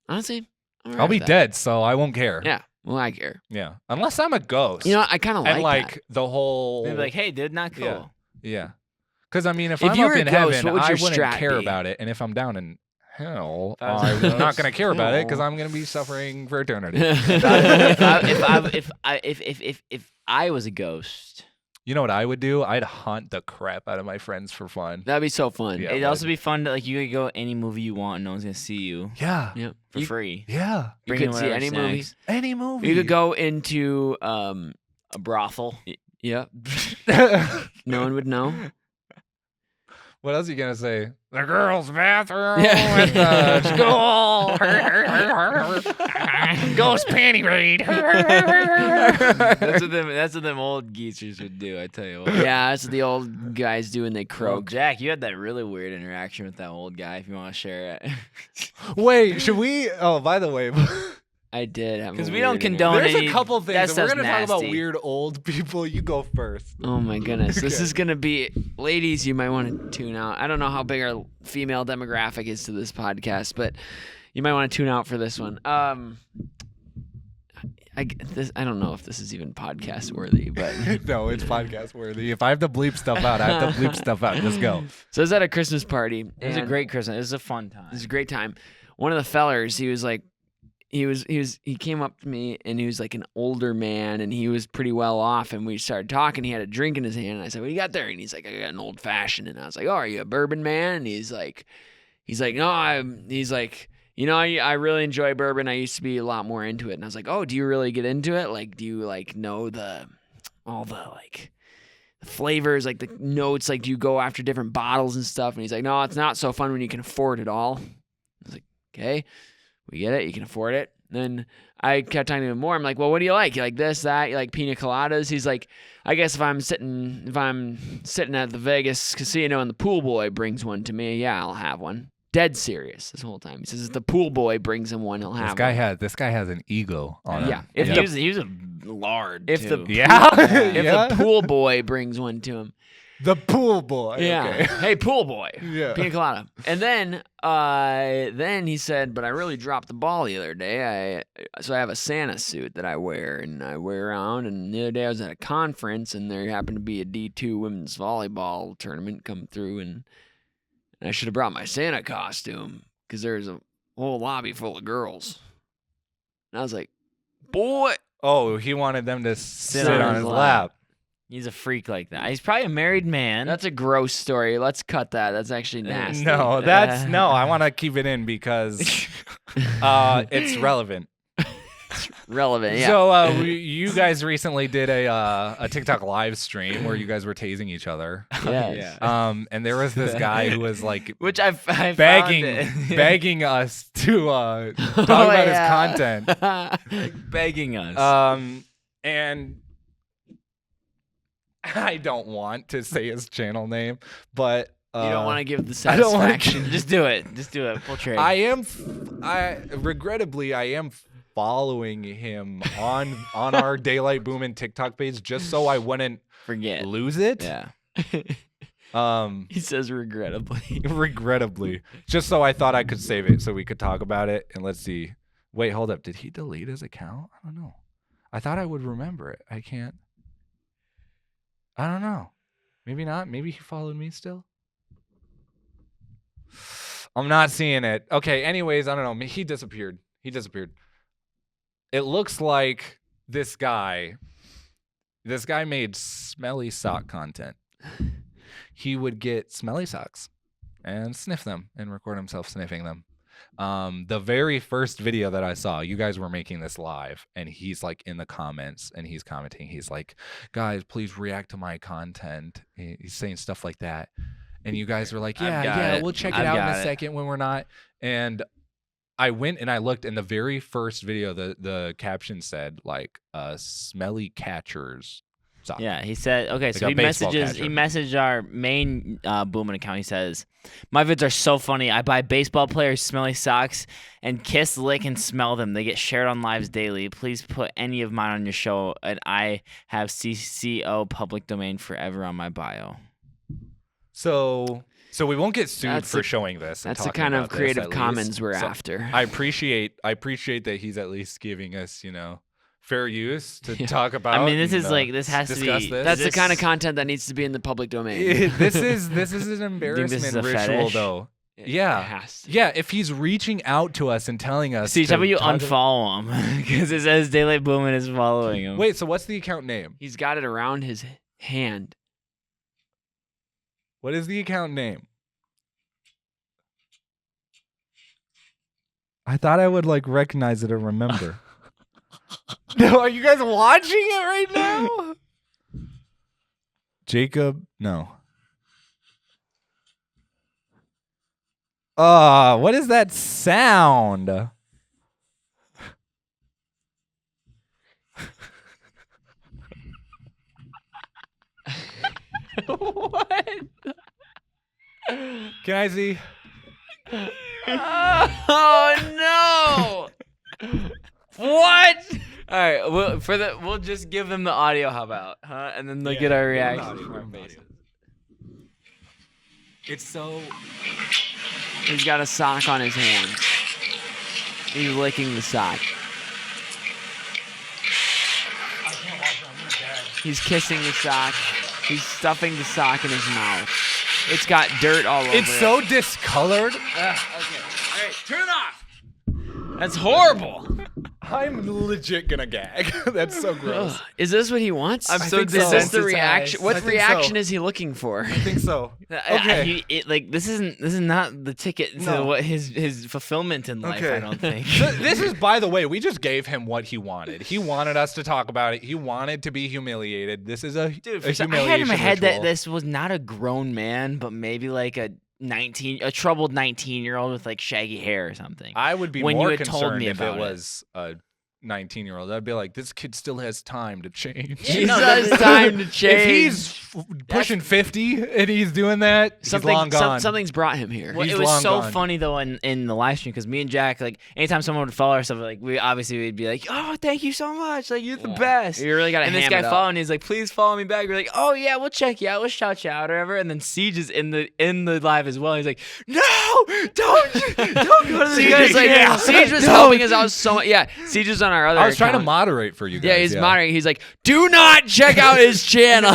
Honestly, I'll be dead, so I won't care. Yeah. Well, I care. Yeah. Unless I'm a ghost. You know, I kind of like that. The whole... They'd be like, hey, dude, not cool. Yeah. Because, I mean, if I'm up in heaven, I wouldn't care about it. And if I'm down in hell, I'm not going to care about it because I'm going to be suffering for eternity. If I was a ghost, You know what I would do? I'd haunt the crap out of my friends for fun. That'd be so fun. Yeah. It'd also be fun to you could go any movie you want and no one's gonna see you. Yeah. Yep. For free. Yeah. You Bring in could see whatever any snacks. movie. Any movie. You could go into A brothel. yeah. No one would know. What else are you gonna say? The girls' bathroom Yeah. at the school. Ghost panty raid. That's what them old geezers would do. I tell you what. Yeah, that's what the old guys do when they Well, croak. Jack, you had that really weird interaction with that old guy. If you want to share it, Wait, should we? Oh, by the way, I did have because a we don't weird condone there's any. a couple things. That And we're stuff's gonna talk about nasty. weird old people. You go first. Oh my goodness. This Okay. is going to be, ladies, you might want to tune out. I don't know how big our female demographic is to this podcast, but you might want to tune out for this one. I don't know if this is even podcast worthy, but No, it's podcast worthy. If I have to bleep stuff out, I have to bleep stuff out. Just go. so I was at a Christmas party. It was a and great Christmas. It was a fun It time. was a great time. One of the fellers, he was like, he came up to me and he was like an older man and he was pretty well off and we started talking. He had a drink in his hand and I said, "What do you got there?" And he's like, "I got an old fashioned." And I was like, "Oh, are you a bourbon man?" And he's like, "No, he's like, you know, I really enjoy bourbon. I used to be a lot more into it." And I was like, "Oh, do you really get into it? Like, do you like know all the flavors, like the notes, like do you go after different bottles and stuff?" And he's like, "No, it's not so fun when you can afford it all." I was like, "Okay, we get it. You can afford it." Then I kept talking to him more. I'm like, "Well, what do you like? You like this, that? You like pina coladas?" He's like, "I guess if I'm sitting at the Vegas casino and the pool boy brings one to me, yeah, I'll have one." Dead serious this whole time. He says if the pool boy brings him one, he'll have This guy has an ego on him. Yeah. If Yeah. he was a lard. If too. the Yeah. if Yeah. the pool boy brings one to him. The pool boy. Yeah. Okay. Hey, pool boy. Yeah. Pina colada. And then he said, "But I really dropped the ball the other day. So I have a Santa suit that I wear and I wear around. And the other day I was at a conference and there happened to be a D2 women's volleyball tournament come through and I should have brought my Santa costume because there's a whole lobby full of girls." And I was like, "Boy." Oh, he wanted them to sit on on his his lap. lap. He's a freak like that. He's probably a married man. That's a gross story. Let's cut that. That's actually nasty. No, no. I want to keep it in because it's relevant. Relevant, yeah. So you guys recently did a TikTok live stream where you guys were tasing each other. Yes. And there was this guy who was like which I found begging it. begging us to talk about his content. Begging us. And I don't want to say his channel name, but You don't want to give the I don't wanna satisfaction. Just do it. Just do it. Full trade. I regrettably am following him on our Daylight Boomin' TikTok page just so I wouldn't Forget. lose it. Yeah. He says regrettably. Regrettably, just so I thought I could save it so we could talk about it. And let's see. Wait, hold up. Did he delete his account? I don't know. I thought I would remember it. I can't. I don't know. Maybe not. Maybe he followed me still. I'm not seeing it. Okay. Anyways, I don't know. He disappeared. It looks like this guy made smelly sock content. He would get smelly socks and sniff them and record himself sniffing them. The very first video that I saw, you guys were making this live, and he's like in the comments and he's commenting. He's like, "Guys, please react to my content." He's saying stuff like that. And you guys were like, "Yeah, we'll check it out in a second when we're not." And I went and I looked, and the very first video, the caption said like "smelly catchers." Sock. Yeah, he said, okay, so a he baseball messaged our main Boomin' account. He says, "My vids are so funny. I buy baseball players smelly socks and kiss, lick, and smell them. They get shared on lives daily. Please put any of mine on your show, and I have CCO public domain forever on my bio." So we won't get sued That's for the- showing this. and That's the talking kind of about this, Creative at Commons least. we're So after. I appreciate that he's at least giving us, fair use to talk about. I mean, this and, is like this has to discuss be. this. That's the kind of content that needs to be in the public domain. This is an this embarrassment is a ritual, fetish? though. It Yeah, has to. yeah. If he's reaching out to us and telling us, See, how to about you talk- unfollow him because it says Daylight Boomin' is following him. Wait, so what's the account name? He's got it around his hand. What is the account name? I thought I would like recognize it or remember. No, are you guys watching it right now? Jacob, no. What is that sound? What? Can I see? Oh no! What? All right, we'll just give them the audio. How about, huh? And then they'll get our reaction from our faces. It's so. He's got a sock on his hand. He's licking the sock. He's kissing the sock. He's stuffing the sock in his mouth. It's got dirt all over it. It's so discolored. Okay. All right, turn it off. That's horrible. I'm legit gonna gag. That's so gross. Is this what he wants? I'm so Is this the desensitized. reaction? I What think reaction so. is he looking for? I think so. Okay. This is not the ticket to what his fulfillment in life. Okay. I don't think. This is, by the way, we just gave him what he wanted. He wanted us to talk about it. He wanted to be humiliated. This is a humiliation I had in my head that ritual. this was not a grown man, but maybe like a troubled 19-year-old with like shaggy hair or something. I would be when more you had told concerned me if it about was a 19-year-old. I'd be like, this kid still has time to change. He has time to change. If he's pushing 50 and he's doing that, he's long gone. Something's brought him here. Well, He's it was long so gone. funny though in the live stream because me and Jack, like anytime someone would follow or something, like we'd be like, oh, thank you so much, like you're the best. You really gotta And this ham guy it up. following, he's like, please follow me back. We're like, oh yeah, we'll check you out, we'll shout you out or whatever. And then Siege is in the live as well. He's like, no, don't go to the Siege, guy's Siege was helping us out so much. Yeah, Siege was on our other I was trying to account. moderate for you guys. Yeah, he's moderating. He's like, do not check out his channel.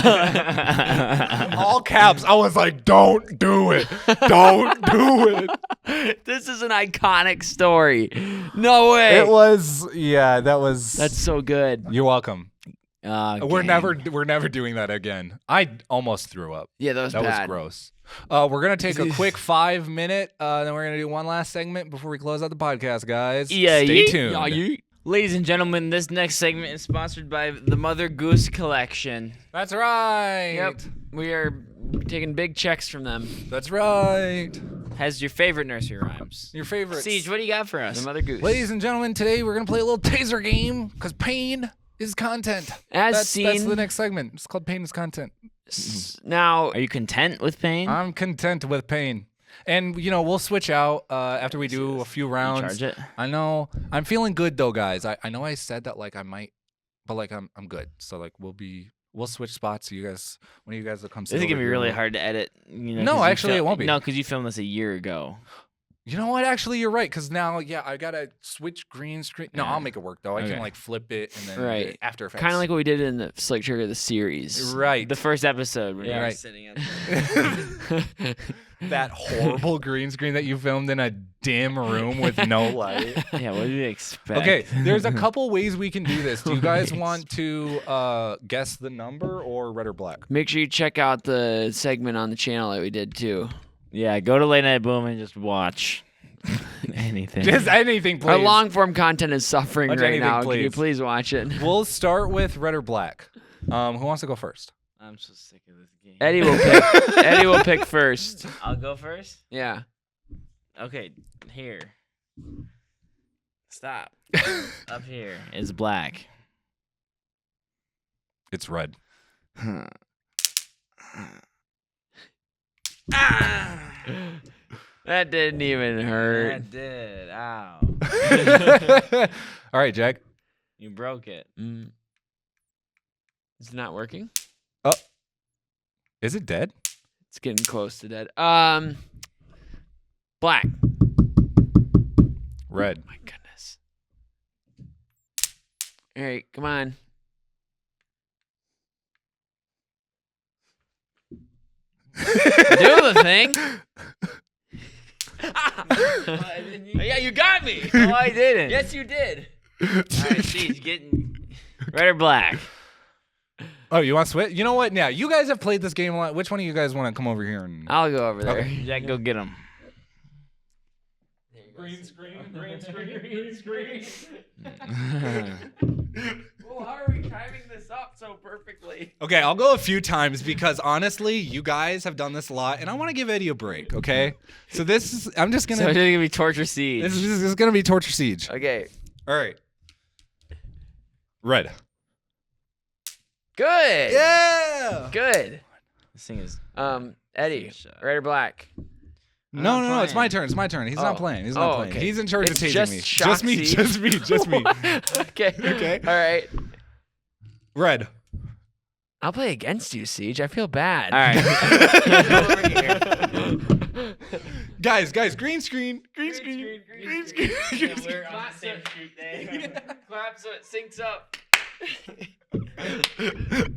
All caps. I was like, don't do it. Don't do it. This is an iconic story. No way. It was, that was. That's so good. You're welcome. We're Gang. never doing that again. I almost threw up. Yeah, that was That bad. was gross. We're gonna take a quick 5 minute, then we're gonna do one last segment before we close out the podcast, guys. Yeah, Stay yeet. tuned. Yeah, you. Ladies and gentlemen, this next segment is sponsored by the Mother Goose Collection. That's right. Yep. We are taking big checks from them. That's right. Has your favorite nursery rhymes. Your favorite. Siege, what do you got for us? The Mother Goose. Ladies and gentlemen, today we're gonna play a little taser game because pain is content. That's seen. the next segment. It's called Pain is Content. Now, Are you content with pain? I'm content with pain. And, we'll switch out after we do a few rounds. Charge it. I know. I'm feeling good, though, guys. I know I said that, like, I might, but, like, I'm good. So, like, we'll switch spots. So you guys, one of you guys will come sit This is over gonna be here. really hard to edit. No, 'cause you actually, it won't be. No, because you filmed this a year ago. You know what? Actually, you're right. Because now, I got to switch green screen. No, I'll make it work, though. I can, Okay. like, flip it and then Right. After Effects. kind of like what we did in the Slick Trigger, the series. Right. The first episode when you were Right. sitting at That horrible green screen that you filmed in a dim room with no light. Yeah, what do you expect? Okay, there's a couple ways we can do this. Do you guys want to guess the number or red or black? Make sure you check out the segment on the channel that we did too. Yeah, go to Late Night Boom and just watch anything. Just anything, please. Our long form content is suffering Watch right anything, now. Can you please. please watch it? We'll start with red or black. Who wants to go first? I'm so sick of this game. Eddie will pick. Eddie will pick first. I'll go first. Yeah. Okay, here. Stop. Up here is black. It's red. That didn't even hurt. That did. Ow. All right, Jack. You broke it. It's not working. Oh, is it dead? It's getting close to dead. Black. Red. My goodness. All right, come on. Do the thing. Yeah, you got me. No, I didn't. Yes, you did. All right, Siege, getting red or black? Oh, you want to switch? You know what? Yeah, you guys have played this game a lot. Which one of you guys want to come over here and? I'll go over there. Okay. Jack, go get him. Green screen. Well, how are we timing this up so perfectly? Okay, I'll go a few times because honestly, you guys have done this a lot, and I want to give Eddie a break. Okay, so this is. I'm just gonna. So it's gonna be Torture Siege. This is gonna be Torture Siege. Okay. All right. Red. Good. Yeah. Good. This thing is. Eddie, red or black? No, it's my turn. It's my turn. He's not playing. He's not playing. Okay. He's in charge It's of tasing me. just Just me. Okay. Okay. All right. Red. I'll play against you, Siege. I feel bad. All right. Guys, green screen. Green screen. We're on the same shoot day. Clap so it syncs up.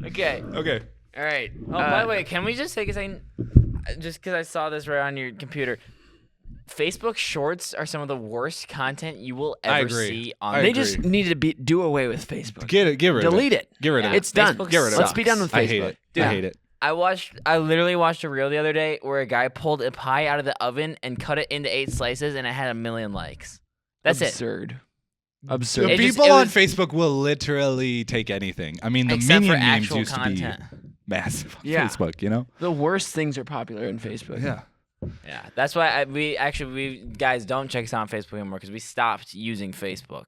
Okay. Okay. All right. Oh, by the way, can we just take a second? Just because I saw this right on your computer. Facebook Shorts are some of the worst content you will ever see on. They just need to do away with Facebook. Get rid of it. Delete it. Get rid of it. It's done. Facebook Get rid of it. Let's be done with Facebook. I hate it. Dude, I hate it. I literally watched a reel the other day where a guy pulled a pie out of the oven and cut it into 8 slices, and it had 1 million likes. That's Absurd. The Absurd. people on Facebook will literally take anything. I mean, the except for minion memes actual used content. to be massive on Yeah. Facebook, you know? The worst things are popular on Facebook. Yeah. Yeah, that's why we guys don't check us out on Facebook anymore because we stopped using Facebook.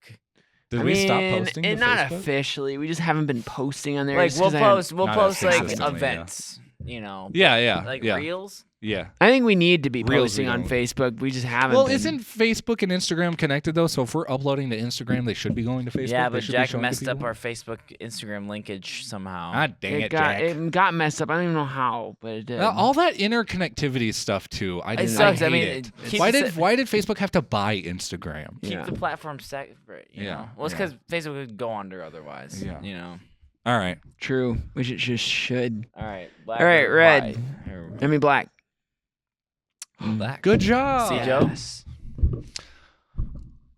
Did we stop posting to and not Facebook? officially. We just haven't been posting on there. Like just we'll 'cause I post Not like consistently, yeah. events, you know. Yeah. Like yeah. reels. Yeah. I think we need to be Reels posting we on don't. Facebook. We just haven't. Well, been. isn't Facebook and Instagram connected though? So if we're uploading to Instagram, they should be going to Facebook. Yeah, They but should be Jack showing to messed up people? our Facebook Instagram linkage somehow. God dang it, Jack. It got messed up. I don't even know how, but it did. All that interconnectivity stuff too. I It didn't. sucks. I I mean, hate it it. keeps Why it- did Facebook have to buy Instagram? Keep Yeah. the platform separate. You Yeah, know? Well, it's yeah. because Facebook would go under otherwise. Yeah. You know. All right. True. Which it just should. All right. Black All right, or red. white? Or I mean, black. black. Good job. See, Joe? Yes. I'm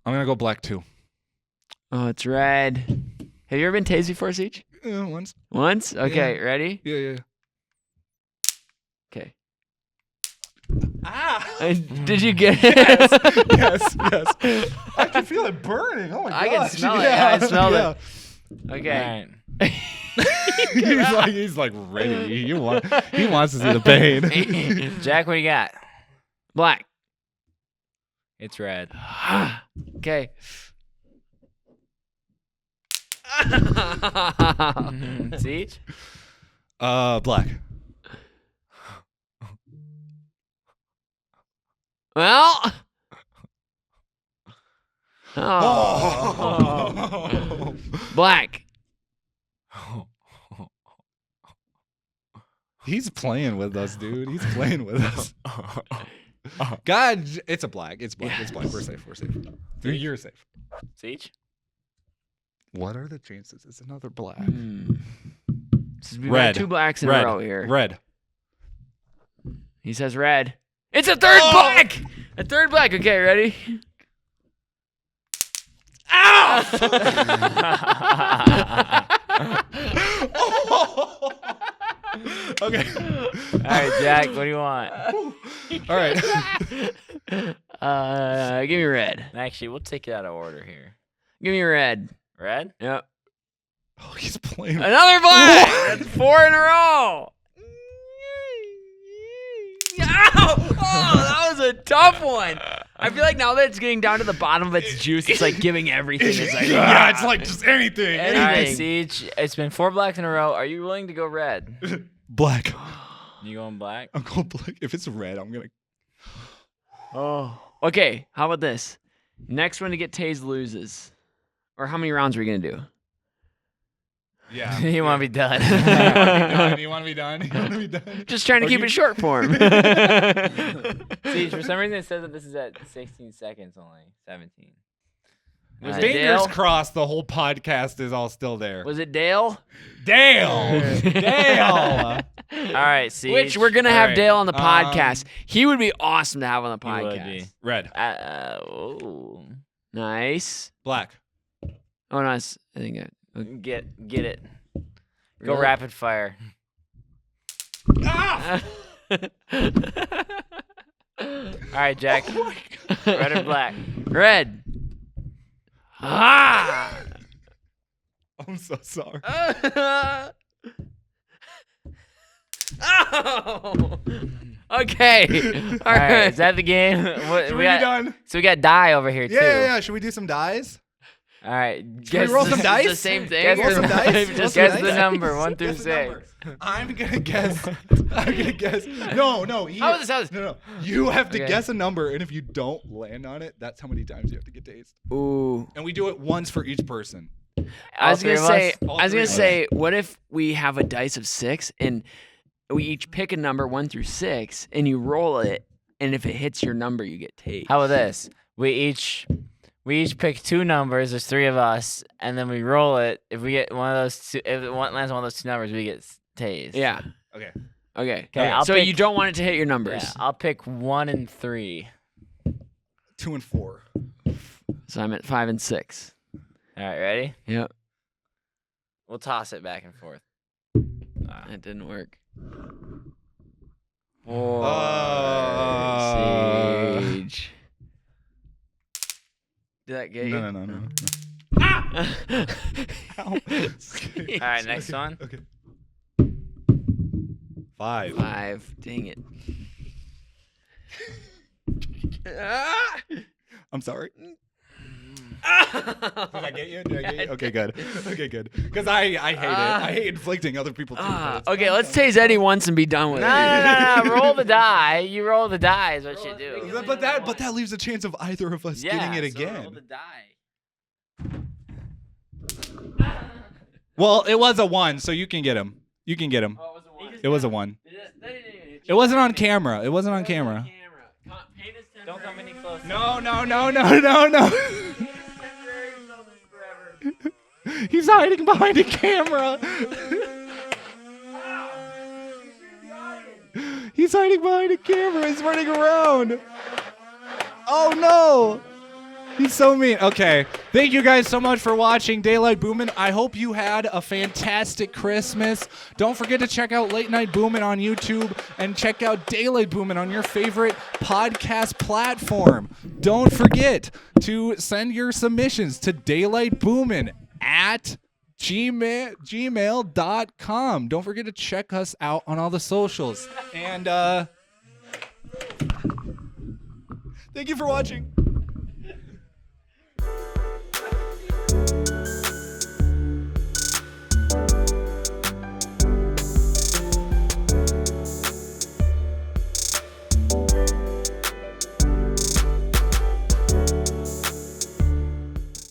gonna go black too. Oh, it's red. Have you ever been tased before, Siege? Once. Once? Okay, ready? Yeah. Okay. Ah. Did you get it? yes. I can feel it burning. Oh my I can smell it. Yeah, I smelled it. Okay. All right. he's like ready. He wants to see the pain. Jack, what do you got? Black. It's red. Okay. Siege? Black. Well. Oh. Black. He's playing with us, dude. He's playing with us. God, it's a black. It's black. It's black. We're safe. You're safe. Siege? What are the chances? It's another black. We've got Red. 2 blacks in Red. a row here. Red. He says red. It's a third black. A third black. Okay, ready? Okay. All right, Jack, what do you want? All right. Give me red. Actually, we'll take it out of order here. Give me red. Red? Yep. Oh, he's playing. Another black. That's 4 in a row. Ow! Oh, that was a tough one. I feel like now that it's getting down to the bottom of its juice, it's like giving everything. It's like, Yeah, it's like just anything. All right, Siege. It's been 4 blacks in a row. Are you willing to go red? Black. You going black? I'm going black. If it's red, I'm gonna. Oh. Okay, how about this? Next one to get tased loses. Or how many rounds are we going to do? Yeah. You want to be done? You want to be done? Just trying to keep it short form. Siege, for some reason it says that this is at 16 seconds only. 17. Was it Fingers Dale? crossed the whole podcast is all still there. Was it Dale? Dale! Dale! All right, Siege. Which we're going to have right. Dale on the podcast. He would be awesome to have on the He would podcast. be. Red. Oh. Nice. Black. Oh, nice. I think Get it. Go Really? rapid fire. Ah! All right, Jack. Oh Red or black? Red. Ah! I'm so sorry. Oh! Okay. All right, is that the game? What, Should we be done? So we got die over here too. Yeah. Should we do some dies? All right. Should we roll some dice? The same thing. Guess Roll the, some dice? Just Roll guess some the dice? number 1 through Guess the number. 6. I'm gonna guess. No. How is this? No. You have to Okay. guess a number, and if you don't land on it, that's how many times you have to get tased. Ooh. And we do it once for each person. I was three gonna of say. us? All I was three gonna of us. say. What if we have a dice of 6 and we each pick a number 1 through 6 and you roll it, and if it hits your number, you get tased. How about this? We each pick 2 numbers. There's 3 of us, and then we roll it. If we get one of those 2, if it lands one of those 2 numbers, we get tased. Yeah. Okay. Okay. Okay, I'll so pick- you don't want it to hit your numbers. Yeah, I'll pick 1 and 3. 2 and 4. So I'm at 5 and 6. All right, ready? Yep. We'll toss it back and forth. That didn't work. Sage. Did that get you? No. All right, next one. Okay. 5. 5. Dang it. I'm sorry. Did I get you? Okay, good. Because I hate it. I hate inflicting other people too. but it's Okay, fun. let's tase Eddie once and be done with it. No. Roll the die. You roll the die is what you do. But that leaves a chance of either of us getting it so roll again. the die. Well, it was a 1, so you can get him. You can get him. Oh, It was a 1. It wasn't on camera. Don't come any closer. No. He's hiding behind a camera. He's hiding behind a camera. He's running around. Oh no. He's so mean. Okay. Thank you guys so much for watching Daylight Boomin'. I hope you had a fantastic Christmas. Don't forget to check out Late Night Boomin' on YouTube and check out Daylight Boomin' on your favorite podcast platform. Don't forget to send your submissions to daylightboomin@gmail.com. Don't forget to check us out on all the socials. And thank you for watching.